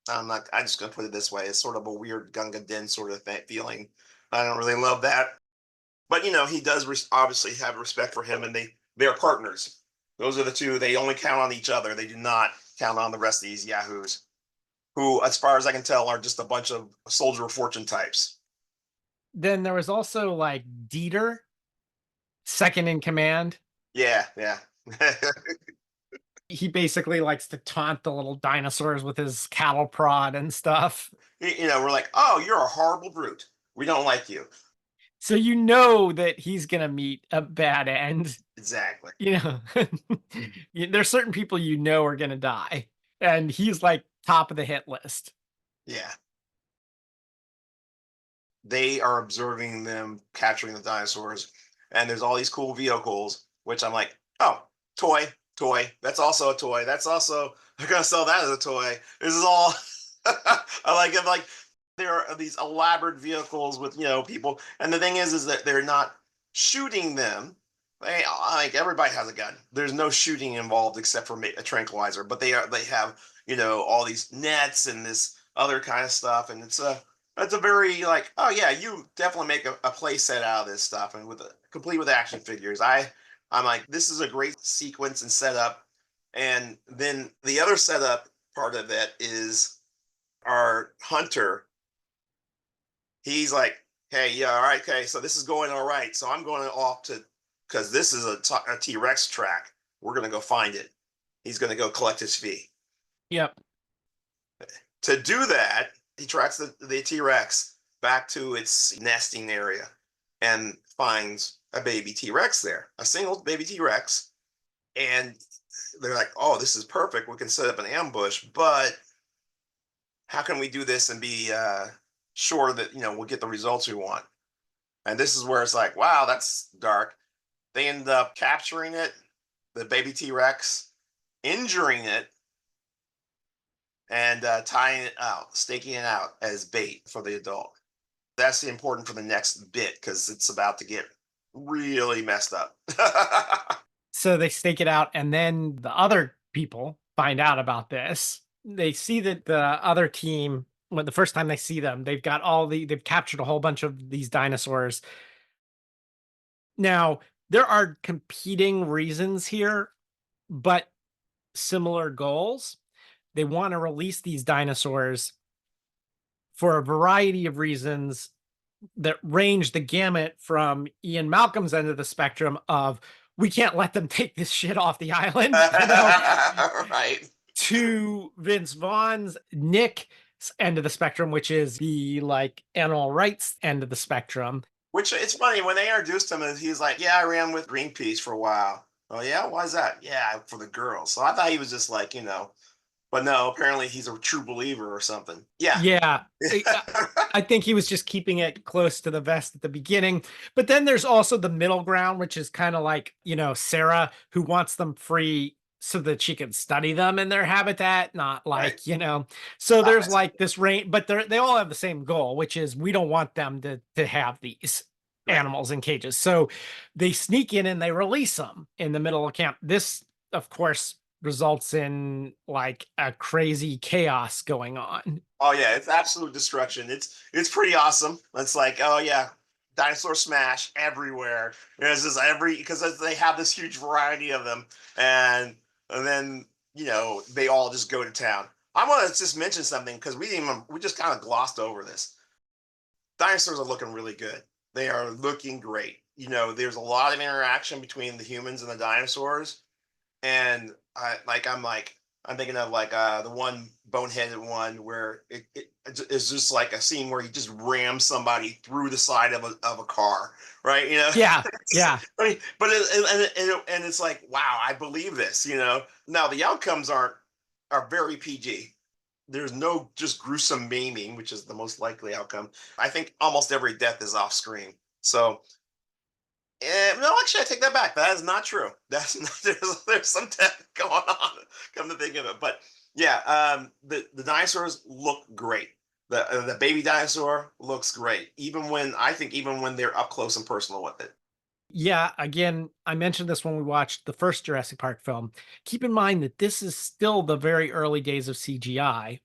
I'm just gonna put it this way. It's sort of a weird Gunga Din sort of feeling. I don't really love that. But he does obviously have respect for him, and they're partners. Those are the two. They only count on each other. They do not count on the rest of these yahoos, who, as far as I can tell, are just a bunch of soldier of fortune types.
Then there was also like Dieter, second in command.
Yeah, yeah.
He basically likes to taunt the little dinosaurs with his cattle prod and stuff.
We're like, oh, you're a horrible brute. We don't like you.
So you know that he's gonna meet a bad end.
Exactly.
There's certain people are gonna die, and he's like top of the hit list.
Yeah. They are observing them capturing the dinosaurs, and there's all these cool vehicles, which I'm like, oh, toy. That's also a toy. That's also they're gonna sell that as a toy. This is all I like. I'm like, there are these elaborate vehicles with people, and the thing is that they're not shooting them. Like everybody has a gun. There's no shooting involved except for a tranquilizer, but they have all these nets and this other kind of stuff, and it's a very like, oh yeah, you definitely make a play set out of this stuff, and complete with action figures. I'm like, this is a great sequence and setup. And then the other setup part of it is our hunter. He's like, hey, yeah, all right, okay, so this is going all right. So I'm going off because this is a T-Rex track. We're going to go find it. He's going to go collect his fee.
Yep.
To do that, he tracks the T-Rex back to its nesting area and finds a baby T-Rex there, a single baby T-Rex. And they're like, oh, this is perfect. We can set up an ambush, but how can we do this and be sure that, we'll get the results we want? And this is where it's like, wow, that's dark. They end up capturing it, the baby T-Rex, injuring it, and tying it out, staking it out as bait for the adult. That's important for the next bit because it's about to get really messed up.
So they stake it out, and then the other people find out about this. They see that the other team, when the first time they see them, they've captured a whole bunch of these dinosaurs. Now, there are competing reasons here, but similar goals. They want to release these dinosaurs for a variety of reasons that range the gamut from Ian Malcolm's end of the spectrum of, we can't let them take this shit off the island,
Right.
to Vince Vaughn's Nick's end of the spectrum, which is the like animal rights end of the spectrum.
Which it's funny when they introduced him, he's like, yeah, I ran with Greenpeace for a while. Oh yeah, why is that? Yeah, for the girls. So I thought he was just like, but no, apparently he's a true believer or something. Yeah.
Yeah. I think he was just keeping it close to the vest at the beginning. But then there's also the middle ground, which is kind of like, Sarah, who wants them free so that she can study them in their habitat, not like,
Right.
So there's like this range, but they all have the same goal, which is we don't want them to have these animals in cages. So they sneak in and they release them in the middle of camp. This, of course, results in like a crazy chaos going on.
Oh yeah, it's absolute destruction. It's pretty awesome. It's like, oh yeah, dinosaur smash everywhere. There's just because they have this huge variety of them, and then they all just go to town. I want to just mention something because we just kind of glossed over this. Dinosaurs are looking really good. They are looking great. There's a lot of interaction between the humans and the dinosaurs, and I'm thinking of like the one boneheaded one where it's just like a scene where he just rams somebody through the side of a car, right?
Yeah.
I mean, but it's like, wow, I believe this. Now the outcomes are very PG. There's no just gruesome maiming, which is the most likely outcome. I think almost every death is off screen. So no, actually, I take that back. That is not true. That's not, there's some death going on. Come to think of it, but yeah, the dinosaurs look great. The baby dinosaur looks great, even when they're up close and personal with it.
Yeah, again, I mentioned this when we watched the first Jurassic Park film. Keep in mind that this is still the very early days of CGI.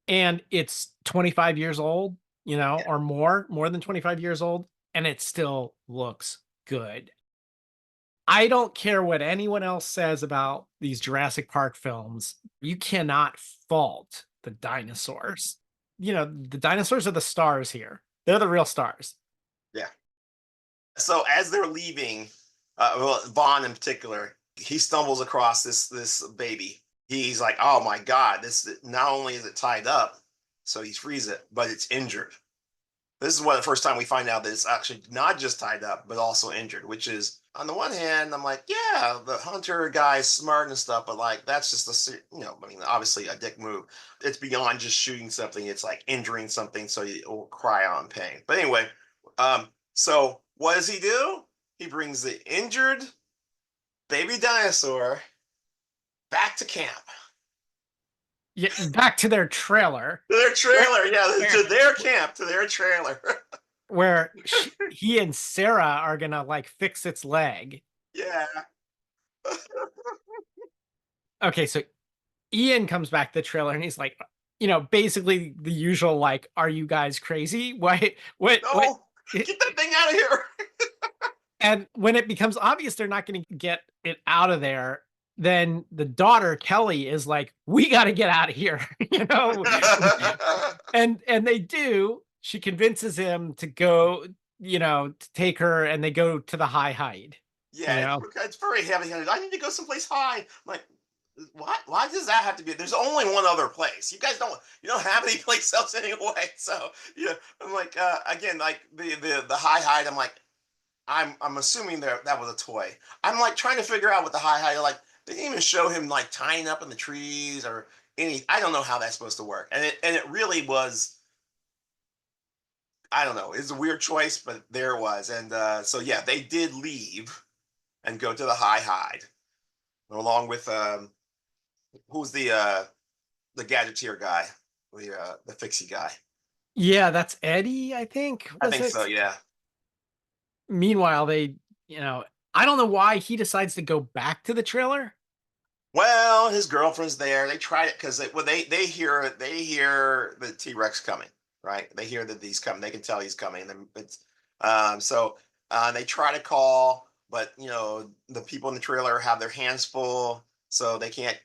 and it's 25 years old, or more than 25 years old, and it still looks good. I don't care what anyone else says about these Jurassic Park films. You cannot fault the dinosaurs. The dinosaurs are the stars here. They're the real stars.
Yeah. So as they're leaving, well, Vaughn in particular, he stumbles across this baby. He's like, "Oh my God! This not only is it tied up, so he frees it, but it's injured." This is the first time we find out that it's actually not just tied up, but also injured. Which is, on the one hand, I'm like, yeah, the hunter guy is smart and stuff, but like that's just I mean, obviously a dick move. It's beyond just shooting something; it's like injuring something, so it will cry out in pain. But anyway, so what does he do? He brings the injured baby dinosaur back to camp.
Yeah, back to their trailer.
To their trailer, yeah, to their camp, to their trailer.
Where he and Sarah are gonna like fix its leg.
Yeah.
Okay, so Ian comes back to the trailer and he's like, basically the usual, like, are you guys crazy? What?
No, get that thing out of here.
And when it becomes obvious they're not going to get it out of there, then the daughter Kelly is like, we got to get out of here, and they do. She convinces him to go, to take her, and they go to the high hide.
Yeah, it's very heavy-handed. I need to go someplace high. I'm like, what? Why does that have to be? There's only one other place. You guys you don't have any place else anyway. So I'm like, again, like the high hide. I'm like, I'm assuming that was a toy. I'm like trying to figure out what the high hide, like they didn't even show him like tying up in the trees or any. I don't know how that's supposed to work, and it really was. I don't know. It's a weird choice, but there it was, and so yeah, they did leave and go to the high hide along with who's the gadgeteer guy, the fixie guy.
Yeah, that's Eddie, I think.
I think so. Yeah.
Meanwhile, they, I don't know why he decides to go back to the trailer.
Well, his girlfriend's there. They tried it because they hear the T-Rex coming, right? They hear that he's coming. They can tell he's coming. It's so they try to call, but the people in the trailer have their hands full, so they can't.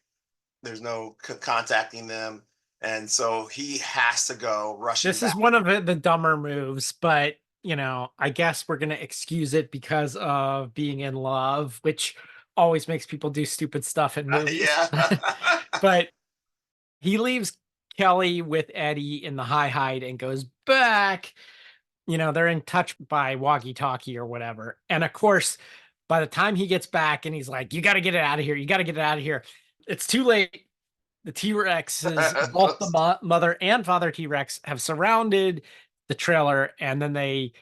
There's no contacting them, and so he has to go rushing.
This is one of the dumber moves, but I guess we're gonna excuse it because of being in love, which always makes people do stupid stuff in movies.
Yeah.
But he leaves Kelly with Eddie in the high hide and goes back. They're in touch by walkie-talkie or whatever. And of course, by the time he gets back and he's like, you got to get it out of here. You got to get it out of here. It's too late. The T-Rexes, both the mother and father T-Rex, have surrounded the trailer, and then they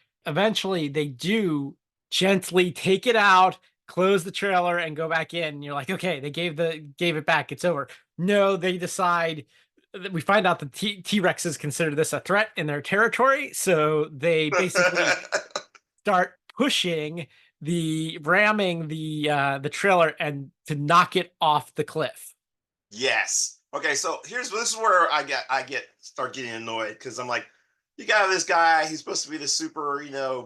do gently take it out, close the trailer, and go back in. And you're like, okay, they gave it back. It's over. No, they decide. We find out the T-Rexes consider this a threat in their territory, so they basically start ramming the trailer and to knock it off the cliff.
Yes. Okay, so this is where I start getting annoyed because I'm like, you got this guy, he's supposed to be the super,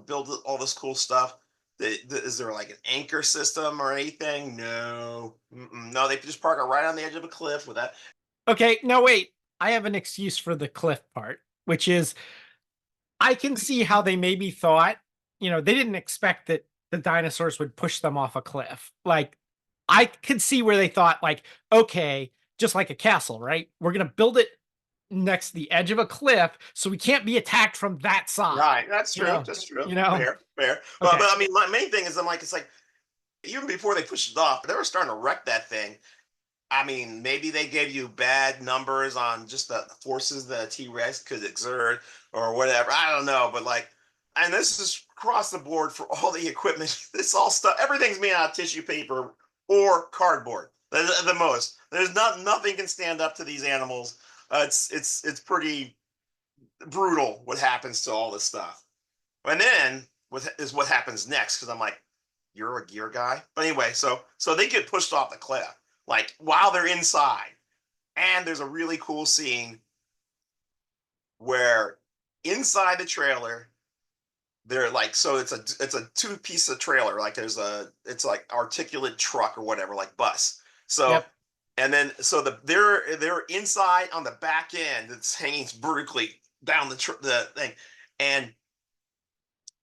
build all this cool stuff. Is there like an anchor system or anything? No. No, they just park it right on the edge of a cliff with that.
Okay, no, wait. I have an excuse for the cliff part, which is I can see how they maybe thought, they didn't expect that the dinosaurs would push them off a cliff. Like, I could see where they thought, like, okay, just like a castle, right? We're going to build it next to the edge of a cliff so we can't be attacked from that side.
Right. That's true. That's true. Fair. Okay. But I mean, my main thing is it's like, even before they pushed it off, they were starting to wreck that thing. I mean, maybe they gave you bad numbers on just the forces that a T-Rex could exert or whatever. I don't know. But and this is across the board for all the equipment. This all stuff, everything's made out of tissue paper or cardboard. The most. There's nothing can stand up to these animals. It's pretty brutal what happens to all this stuff. And then what happens next, because I'm like, you're a gear guy. But anyway, so they get pushed off the cliff, like while they're inside. And there's a really cool scene where inside the trailer they're like, so it's a two piece of trailer, like it's like articulate truck or whatever, like bus. So
Yep.
and then so they're inside on the back end, it's hanging vertically down the thing, and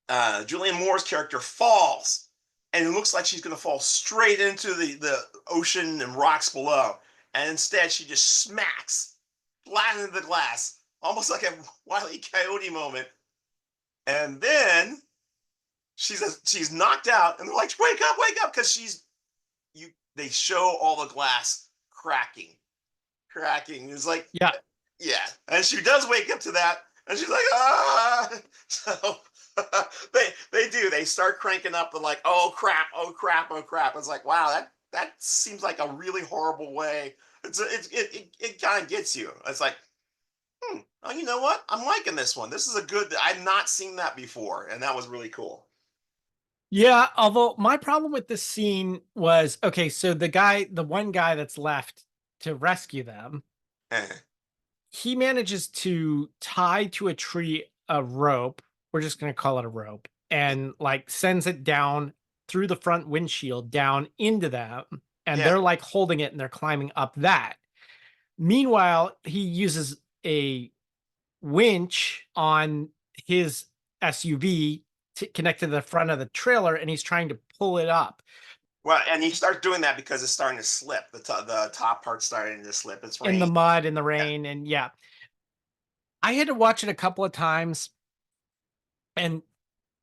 Julianne Moore's character falls, and it looks like she's going to fall straight into the ocean and rocks below. And instead, she just smacks flat into the glass, almost like a Wile E. Coyote moment. And then she's knocked out, and they're like, wake up," because they show all the glass cracking. It's like,
Yeah.
yeah, and she does wake up to that, and she's like, ah. So they start cranking up the like, oh crap. It's like, wow, that seems like a really horrible way. It kind of gets you. It's like, oh, you know what? I'm liking this one. This is a good. I've not seen that before, and that was really cool.
Yeah, although my problem with this scene was, okay, so the one guy that's left to rescue them,
Eh,
he manages to tie to a tree a rope. We're just going to call it a rope, and like sends it down through the front windshield down into them. And
yeah,
they're like holding it and they're climbing up that. Meanwhile, he uses a winch on his SUV to connect to the front of the trailer, and he's trying to pull it up
well, and he starts doing that because it's starting to slip. The top part's starting to slip. It's
in the
raining.
mud, in the
Yeah.
rain. And yeah, I had to watch it a couple of times, and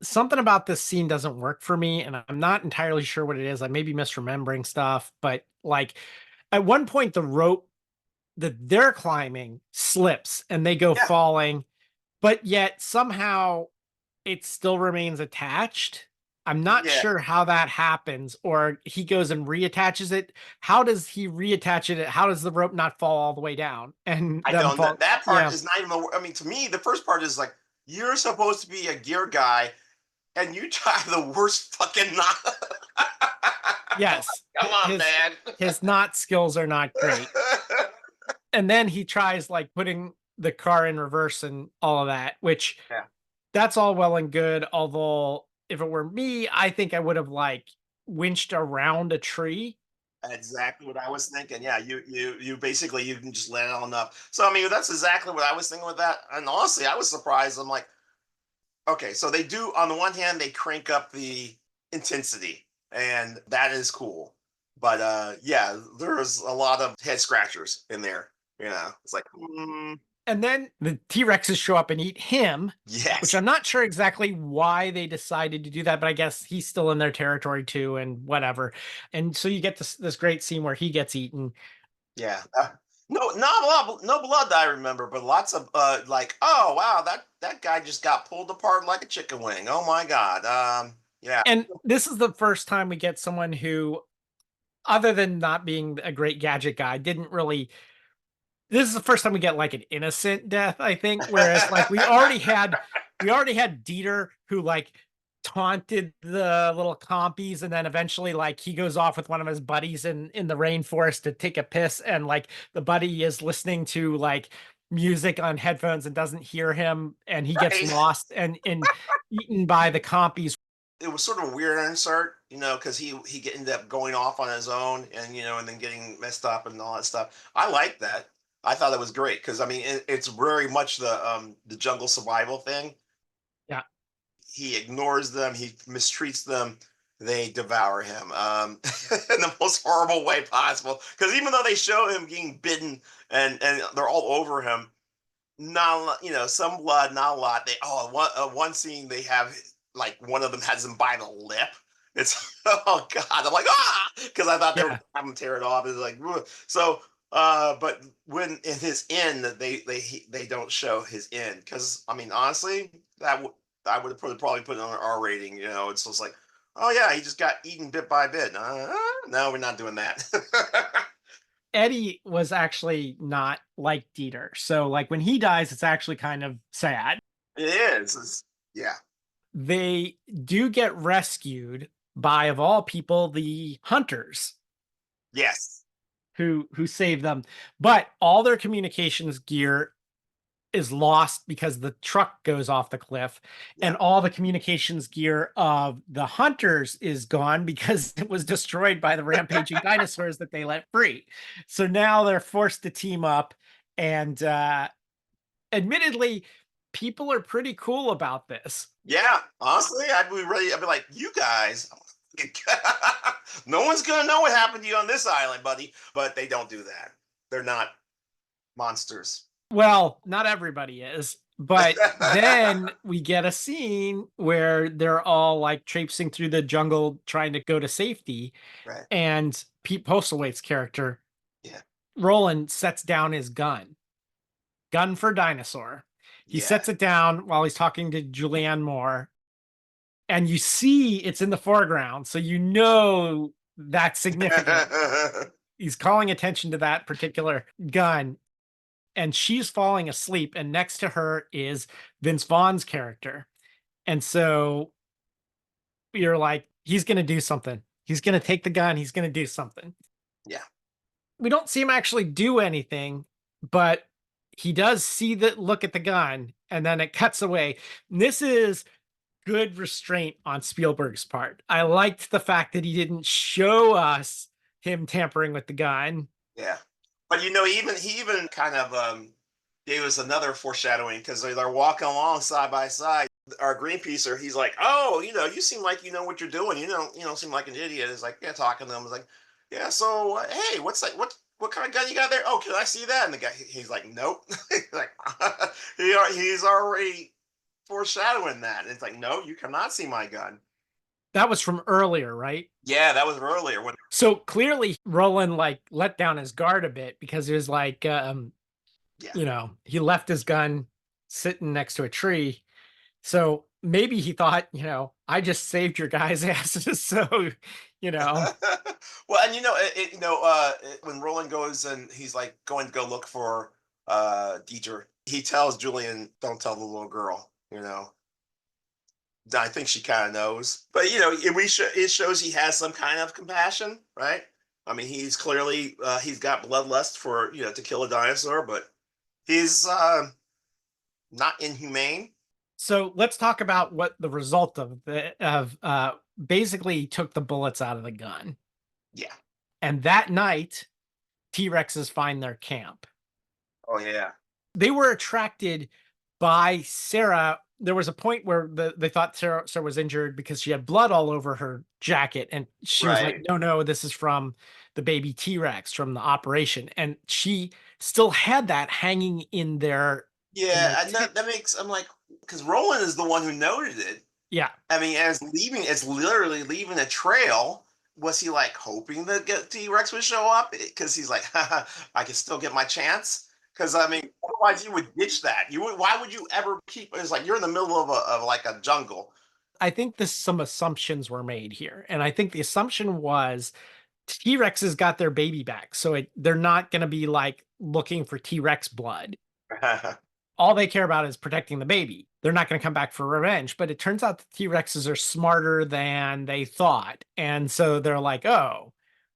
something about this scene doesn't work for me. And I'm not entirely sure what it is. I may be misremembering stuff, but like at one point, the rope that they're climbing slips and they go
Yeah,
falling, but yet somehow it still remains attached. I'm not
yeah.
sure how that happens, or he goes and reattaches it. How does he reattach it? How does the rope not fall all the way down and
I
them
don't.
fall?
That part
Yeah.
is not even. I mean, to me, the first part is like, you're supposed to be a gear guy, and you try the worst fucking knot.
Yes.
Come on,
His
man.
his knot skills are not great. And then he tries like putting the car in reverse and all of that, which
Yeah.
that's all well and good. Although if it were me, I think I would have like winched around a tree.
Exactly what I was thinking. Yeah, you basically you can just let it on up. So I mean, that's exactly what I was thinking with that. And honestly, I was surprised. I'm like, okay, so they do, on the one hand, they crank up the intensity, and that is cool. But yeah, there's a lot of head scratchers in there. It's like,
And then the T-Rexes show up and eat him, which
yes,
I'm not sure exactly why they decided to do that, but I guess he's still in their territory too, and whatever. And so you get this great scene where he gets eaten.
yeah. No, not a lot, no blood that I remember, but lots of like, oh wow, that guy just got pulled apart like a chicken wing. Oh my god. Yeah.
And this is the first time we get someone who, other than not being a great gadget guy, didn't really. This is the first time we get like an innocent death, I think. Whereas like we already had Dieter who like taunted the little compies, and then eventually like he goes off with one of his buddies in the rainforest to take a piss, and like the buddy is listening to like music on headphones and doesn't hear him, and he gets
Right.
lost and eaten by the compies.
It was sort of a weird insert, because ended up going off on his own, and and then getting messed up and all that stuff. I like that. I thought it was great because I mean it's very much the jungle survival thing.
Yeah.
He ignores them, he mistreats them, they devour him in the most horrible way possible. Because even though they show him getting bitten and they're all over him, not some blood, not a lot. They one scene they have like one of them has him by the lip. It's oh god, I'm like because I thought they were
Yeah.
having him tear it off. It's like ugh. So but when in his end they don't show his end because I mean honestly I would have probably put it on an R rating. It's just like oh yeah he just got eaten bit by bit. No, we're not doing that.
Eddie was actually not like Dieter. So like when he dies, it's actually kind of sad.
It is. Yeah.
They do get rescued by, of all people, the hunters
Yes.
who save them. But all their communications gear is lost because the truck goes off the cliff, and all the communications gear of the hunters is gone because it was destroyed by the rampaging dinosaurs that they let free. So now they're forced to team up, and admittedly, people are pretty cool about this.
Yeah, honestly, I'd be like, you guys, no one's gonna know what happened to you on this island, buddy. But they don't do that. They're not monsters.
Well, not everybody is, but then we get a scene where they're all like traipsing through the jungle trying to go to safety,
Right.
and Pete Postlewaite's character,
Yeah.
Roland, sets down his gun for dinosaur. He
Yeah.
sets it down while he's talking to Julianne Moore, and you see it's in the foreground, so you know that's significant. He's calling attention to that particular gun, and she's falling asleep, and next to her is Vince Vaughn's character. And so you're like, he's going to do something. He's going to take the gun. He's going to do something.
Yeah.
We don't see him actually do anything, but he does look at the gun, and then it cuts away. And this is good restraint on Spielberg's part. I liked the fact that he didn't show us him tampering with the gun.
Yeah. But he even kind of gave us another foreshadowing, because they're walking along side by side. Our Greenpeacer, he's like, "Oh, you seem like you know what you're doing. You don't seem like an idiot." It's like, yeah, talking to him. It's like, "Yeah, so hey, what's that? What kind of gun you got there? Oh, can I see that?" And the guy, he's like, "Nope." He's like, he's already foreshadowing that. And it's like, "No, you cannot see my gun."
That was from earlier, right?
Yeah, that was earlier when.
So clearly Roland like let down his guard a bit, because it was like, he left his gun sitting next to a tree. So maybe he thought, I just saved your guys' asses. So,
Well, and when Roland goes and he's like going to go look for Deidre, he tells Julian, "Don't tell the little girl." I think she kind of knows, but it shows he has some kind of compassion, right? I mean, he's clearly he's got bloodlust for to kill a dinosaur, but he's not inhumane.
So let's talk about what the result basically he took the bullets out of the gun.
Yeah.
And that night, T-Rexes find their camp.
Oh yeah.
They were attracted by Sarah. There was a point where they thought Sarah was injured because she had blood all over her jacket. And she was like, no, this is from the baby T-Rex from the operation. And she still had that hanging in there.
Yeah, and that makes, I'm like, because Roland is the one who noted it.
Yeah.
I mean, as literally leaving a trail. Was he like hoping that T-Rex would show up? Because he's like, "Haha, I can still get my chance." Because I mean, otherwise you would ditch that. Why would you ever keep? It's like you're in the middle of like a jungle.
I think some assumptions were made here, and I think the assumption was T-Rexes got their baby back, so they're not going to be like looking for T-Rex blood. All they care about is protecting the baby. They're not going to come back for revenge. But it turns out the T-Rexes are smarter than they thought, and so they're like, "Oh,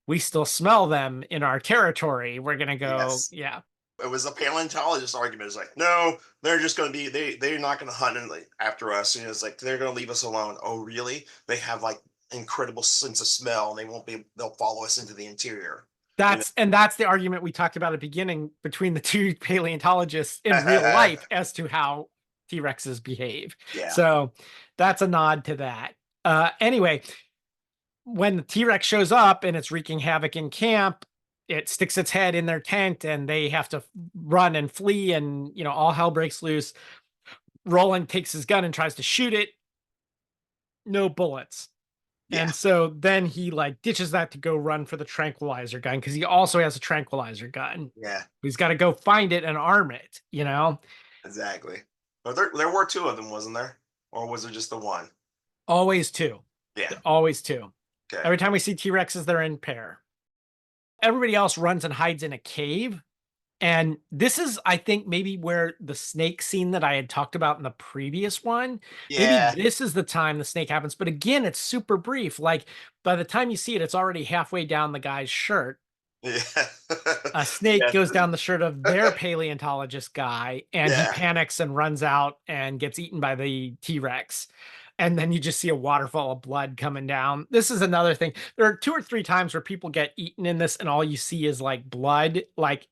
we still smell them in our territory. We're going to go."
Yes.
Yeah.
It was a paleontologist argument. It's like, no, they're just going to be, they're not going to hunt after us. And it's like, they're going to leave us alone. Oh, really? They have like incredible sense of smell, and they'll follow us into the interior.
That's the argument we talked about at the beginning between the two paleontologists in real life as to how T-Rexes behave.
Yeah.
So that's a nod to that. Anyway, when the T-Rex shows up and it's wreaking havoc in camp, it sticks its head in their tent and they have to run and flee, and all hell breaks loose. Roland takes his gun and tries to shoot it. No bullets. Yeah. And so then he like ditches that to go run for the tranquilizer gun, because he also has a tranquilizer gun.
Yeah.
He's got to go find it and arm it,
Exactly. But there were two of them, wasn't there? Or was there just the one?
Always two.
Yeah.
Always two.
Okay.
Every time we see T-Rexes, they're in pair. Everybody else runs and hides in a cave. And this is, I think, maybe where the snake scene that I had talked about in the previous one, maybe this is the time the snake happens. But again, it's super brief. Like by the time you see it, it's already halfway down the guy's shirt.
Yeah.
A snake
Yes.
goes down the shirt of their paleontologist guy, and he
Yeah.
panics and runs out and gets eaten by the T-Rex. And then you just see a waterfall of blood coming down. This is another thing. There are 2 or 3 times where people get eaten in this, and all you see is like blood. Like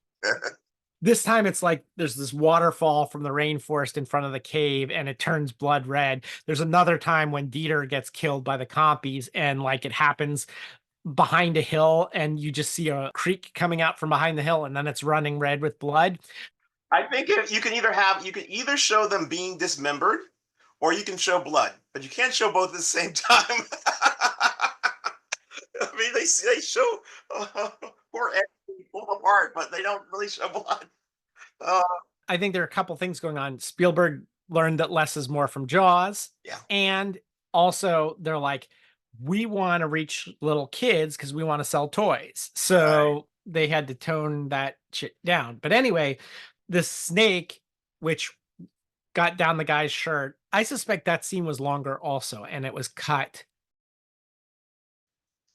this time, it's like there's this waterfall from the rainforest in front of the cave, and it turns blood red. There's another time when Dieter gets killed by the compies, and like it happens behind a hill, and you just see a creek coming out from behind the hill, and then it's running red with blood.
I think if you can either show them being dismembered or you can show blood, but you can't show both at the same time. I mean, they show poor Ed pulled apart, but they don't really show blood. Uh,
I think there are a couple things going on. Spielberg learned that less is more from Jaws.
Yeah.
And also they're like, we want to reach little kids because we want to sell toys. So they had to tone that shit down. But anyway, the snake, which got down the guy's shirt, I suspect that scene was longer also, and it was cut.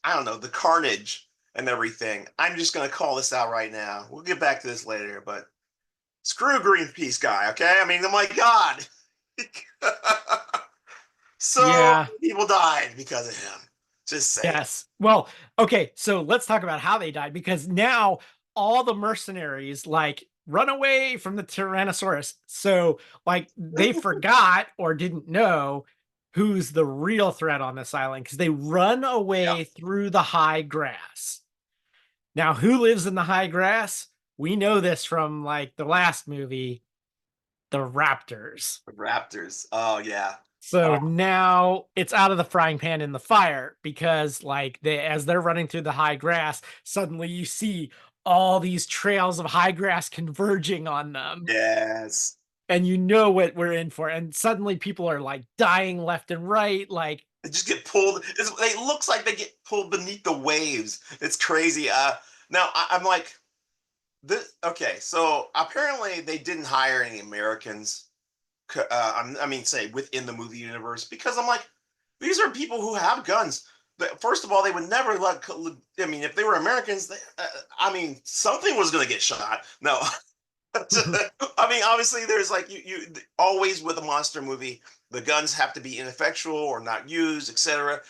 I don't know, the carnage and everything. I'm just gonna call this out right now. We'll get back to this later, but screw Greenpeace guy, okay? I mean, oh my God. So
Yeah.
many people died because of him. Just saying.
Yes. Well, okay, so let's talk about how they died, because now all the mercenaries like run away from the Tyrannosaurus. So like they forgot or didn't know who's the real threat on this island, because they run away through the high grass. Now, who lives in the high grass? We know this from like the last movie, the raptors.
Raptors. Oh yeah.
So now it's out of the frying pan in the fire, because like as they're running through the high grass, suddenly you see all these trails of high grass converging on them.
Yes.
And you know what we're in for. And suddenly people are like dying left and right. Like
They just get pulled. It looks like they get pulled beneath the waves. It's crazy. Now I'm like, okay, so apparently they didn't hire any Americans. I mean, say within the movie universe, because I'm like, these are people who have guns. But first of all, they would never let. I mean, if they were Americans, I mean, something was going to get shot. No, I mean, obviously, there's like you always with a monster movie, the guns have to be ineffectual or not used, etc.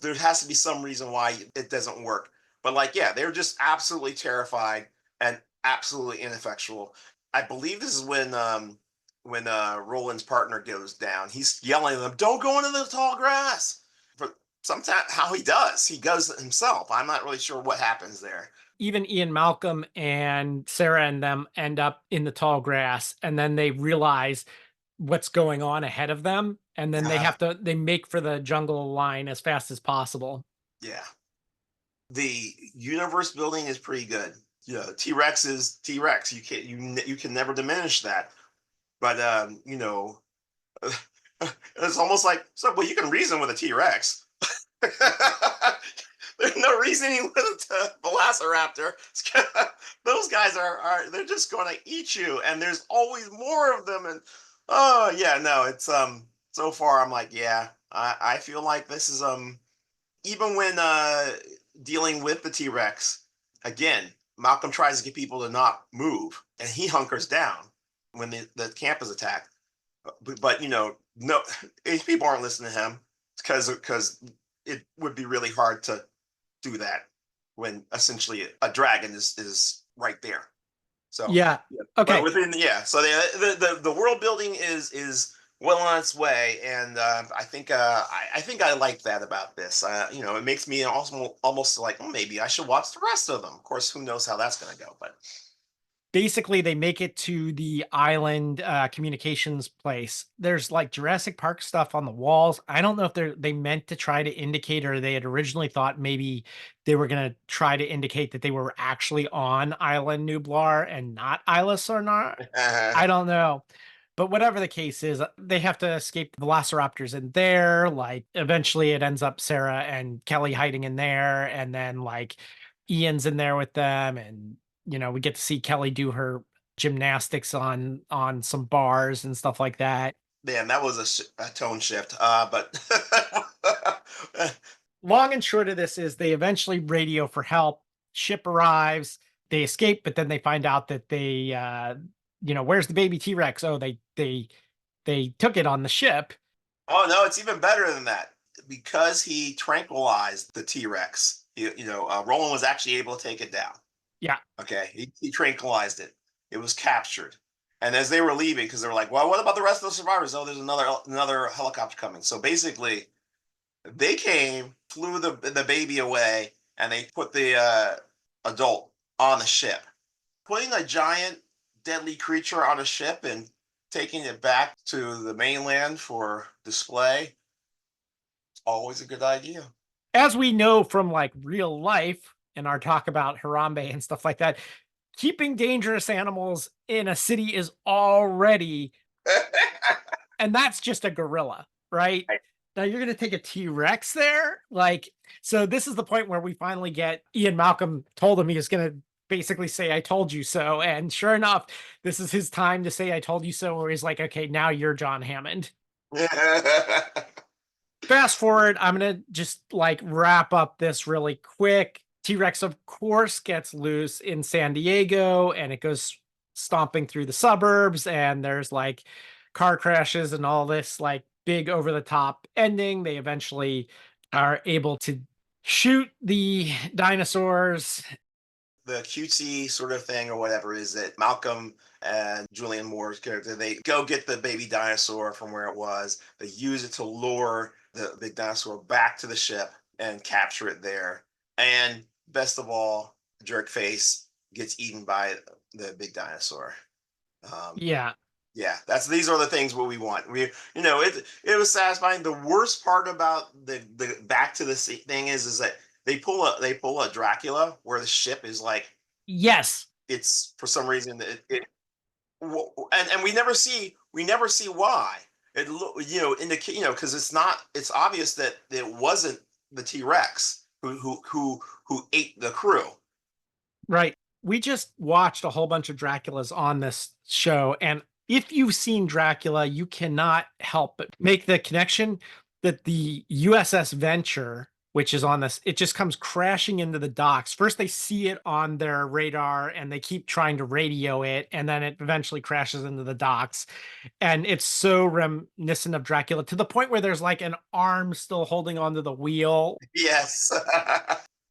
There has to be some reason why it doesn't work. But like, yeah, they're just absolutely terrified and absolutely ineffectual. I believe this is when Roland's partner goes down. He's yelling at them, "Don't go into the tall grass." But sometimes how he does, he goes himself. I'm not really sure what happens there.
even Ian Malcolm and Sarah and them end up in the tall grass, and then they realize what's going on ahead of them, and then they make for the jungle line as fast as possible.
Yeah. The universe building is pretty good. Yeah, T-Rex is T-Rex. You can never diminish that. But you know, it's almost like, so well, you can reason with a T-Rex. There's no reasoning with a velociraptor. Those guys are they're just going to eat you, and there's always more of them. And oh yeah, no, it's so far I'm like, yeah, I feel like this is even when dealing with the T-Rex, again, Malcolm tries to get people to not move, and he hunkers down when the camp is attacked. But you know, no, people aren't listening to him because it would be really hard to do that when essentially a dragon is right there. So
Yeah. Okay.
So the world building is well on its way, and I think I like that about this. You know, it makes me almost like, well, maybe I should watch the rest of them. Of course, who knows how that's going to go, but
Basically they make it to the island communications place. There's like Jurassic Park stuff on the walls. I don't know if they meant to try to indicate, or they had originally thought maybe they were going to try to indicate that they were actually on island Nublar and not Isla Sorna. I don't know. But whatever the case is, they have to escape the velociraptors in there. Like eventually it ends up Sarah and Kelly hiding in there, and then like Ian's in there with them, and you know, we get to see Kelly do her gymnastics on some bars and stuff like that.
man, that was a tone shift. But
Long and short of this is they eventually radio for help ship arrives, they escape, but then they find out that they, where's the baby T-Rex? Oh, they took it on the ship.
Oh no, it's even better than that. Because he tranquilized the T-Rex, Roland was actually able to take it down.
Yeah.
Okay, he tranquilized it. It was captured. And as they were leaving, because they were like, well, what about the rest of the survivors? Oh, there's another helicopter coming. So basically, they came, flew the baby away, and they put the adult on the ship. Putting a giant deadly creature on a ship and taking it back to the mainland for display, always a good idea.
As we know from like real life and our talk about Harambe and stuff like that, keeping dangerous animals in a city is already, and that's just a gorilla, right?
Right.
Now you're going to take a T-Rex there? Like, so this is the point where we finally get Ian Malcolm told him he was going to basically say, I told you so. And sure enough, this is his time to say, I told you so, where he's like, okay, now you're John Hammond. Fast forward, I'm going to just like wrap up this really quick. T-Rex, of course, gets loose in San Diego and it goes stomping through the suburbs, and there's like car crashes and all this like big over the top ending. They eventually are able to shoot the dinosaurs.
The cutesy sort of thing or whatever is that Malcolm and Julianne Moore's character, they go get the baby dinosaur from where it was. They use it to lure the big dinosaur back to the ship and capture it there. And best of all, Jerkface gets eaten by the big dinosaur.
Yeah.
Yeah, these are the things what we want. It was satisfying. The worst part about the back to the thing is that they pull a Dracula where the ship is like,
Yes.
it's for some reason and we never see why it because it's obvious that it wasn't the T-Rex who ate the crew.
Right. We just watched a whole bunch of Draculas on this show, and if you've seen Dracula, you cannot help but make the connection that the USS Venture, which is on this, it just comes crashing into the docks. First, they see it on their radar and they keep trying to radio it, and then it eventually crashes into the docks. And it's so reminiscent of Dracula to the point where there's like an arm still holding onto the wheel.
Yes.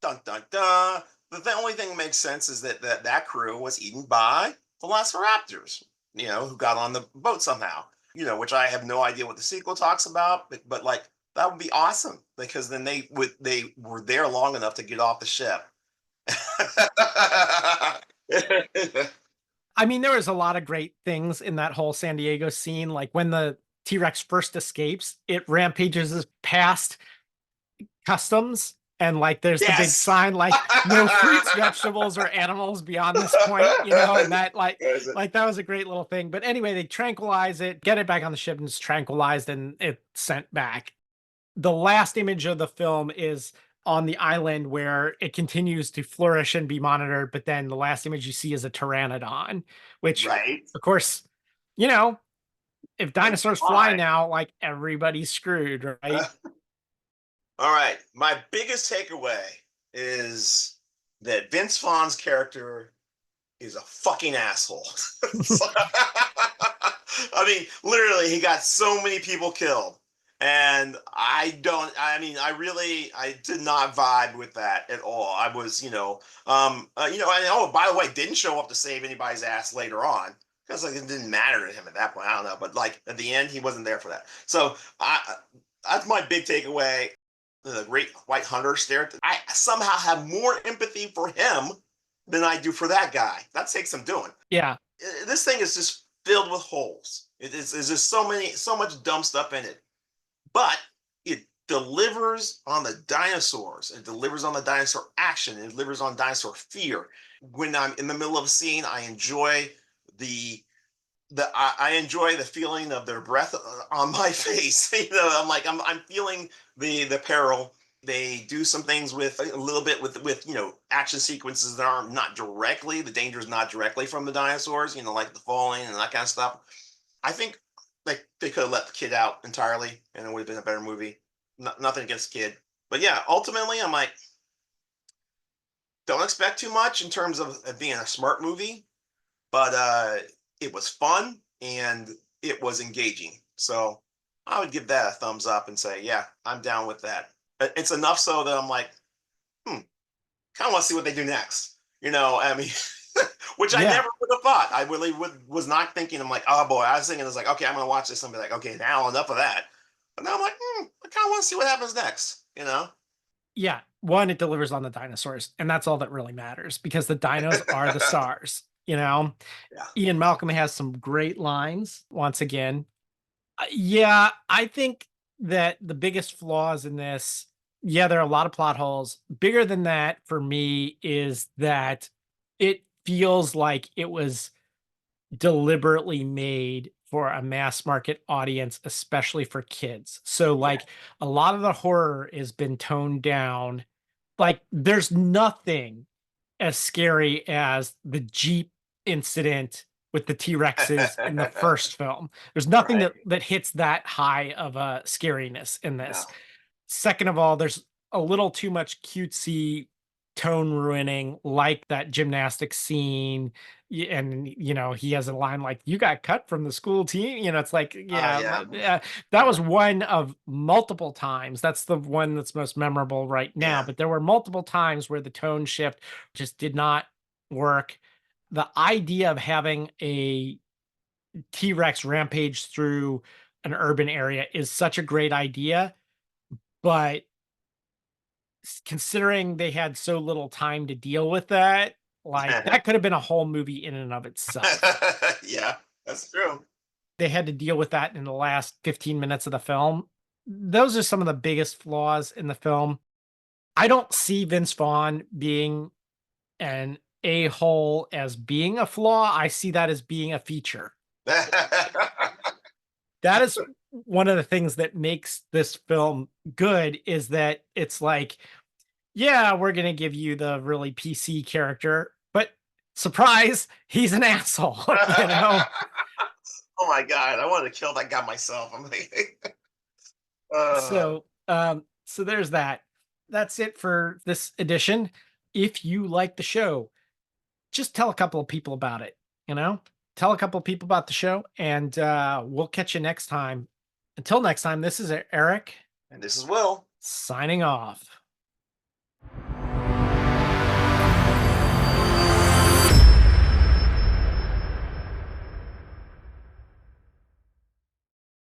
Dun dun dun. The only thing that makes sense is that crew was eaten by velociraptors, who got on the boat somehow, which I have no idea what the sequel talks about, but like that would be awesome because then they were there long enough to get off the ship.
I mean, there was a lot of great things in that whole San Diego scene. Like when the T-Rex first escapes, it rampages past customs, and like there's the big
Yes.
sign like no fruits, vegetables, or animals beyond this point, and that like that was a great little thing. But anyway, they tranquilize it, get it back on the ship, and it's tranquilized and it's sent back. The last image of the film is on the island where it continues to flourish and be monitored, but then the last image you see is a pteranodon, which
Right.
of course, if dinosaurs fly now, like everybody's screwed, right?
All right. My biggest takeaway is that Vince Vaughn's character is a fucking asshole. I mean, literally, he got so many people killed. And I did not vibe with that at all. I was, and oh, by the way, didn't show up to save anybody's ass later on because like it didn't matter to him at that point. I don't know, but like at the end, he wasn't there for that. So that's my big takeaway. The great white hunter stare. I somehow have more empathy for him than I do for that guy. That takes some doing.
Yeah.
This thing is just filled with holes. It's just so much dumb stuff in it. But it delivers on the dinosaurs. It delivers on the dinosaur action. It delivers on dinosaur fear. When I'm in the middle of a scene, I enjoy I enjoy the feeling of their breath on my face. I'm feeling the peril. They do some things with a little bit with action sequences that are not directly, the danger is not directly from the dinosaurs, like the falling and that kind of stuff. I think they could have let the kid out entirely and it would have been a better movie. Nothing against the kid. But yeah, ultimately I'm like, don't expect too much in terms of it being a smart movie, but it was fun and it was engaging. So I would give that a thumbs up and say, yeah, I'm down with that. It's enough so that I'm like, kind of want to see what they do next. I mean, which I
Yeah.
never would have thought. I really was not thinking. I'm like, oh boy, I was thinking, it's like, okay, I'm gonna watch this and be like, okay, now enough of that. But now I'm like, I kind of want to see what happens next.
Yeah. One, it delivers on the dinosaurs, and that's all that really matters because the dinos are the stars, you know?
Yeah.
Ian Malcolm has some great lines once again. Yeah, I think that the biggest flaws in this, yeah, there are a lot of plot holes. Bigger than that for me is that it feels like it was deliberately made for a mass market audience, especially for kids. So, like, a lot of the horror has been toned down. Like, there's nothing as scary as the Jeep incident with the T-Rexes in the first film. There's nothing
Right.
that hits that high of a scariness in this.
No.
Second of all, there's a little too much cutesy tone ruining, like that gymnastics scene. And he has a line like, "You got cut from the school team." It's like, yeah,
Yeah.
that was one of multiple times. That's the one that's most memorable right now.
Yeah.
But there were multiple times where the tone shift just did not work. The idea of having a T-Rex rampage through an urban area is such a great idea, but considering they had so little time to deal with that, like, that could have been a whole movie in and of itself.
Yeah, that's true.
They had to deal with that in the last 15 minutes of the film. Those are some of the biggest flaws in the film. I don't see Vince Vaughn being an a-hole as being a flaw. I see that as being a feature. That is one of the things that makes this film good, is that it's like, yeah, we're going to give you the really PC character, but surprise, he's an asshole,
Oh my god, I wanted to kill that guy myself. I'm like,
So there's that. That's it for this edition. If you like the show, just tell a couple of people about it, you know? Tell a couple of people about the show, and we'll catch you next time. Until next time, this is Eric
and this is Will.
signing off.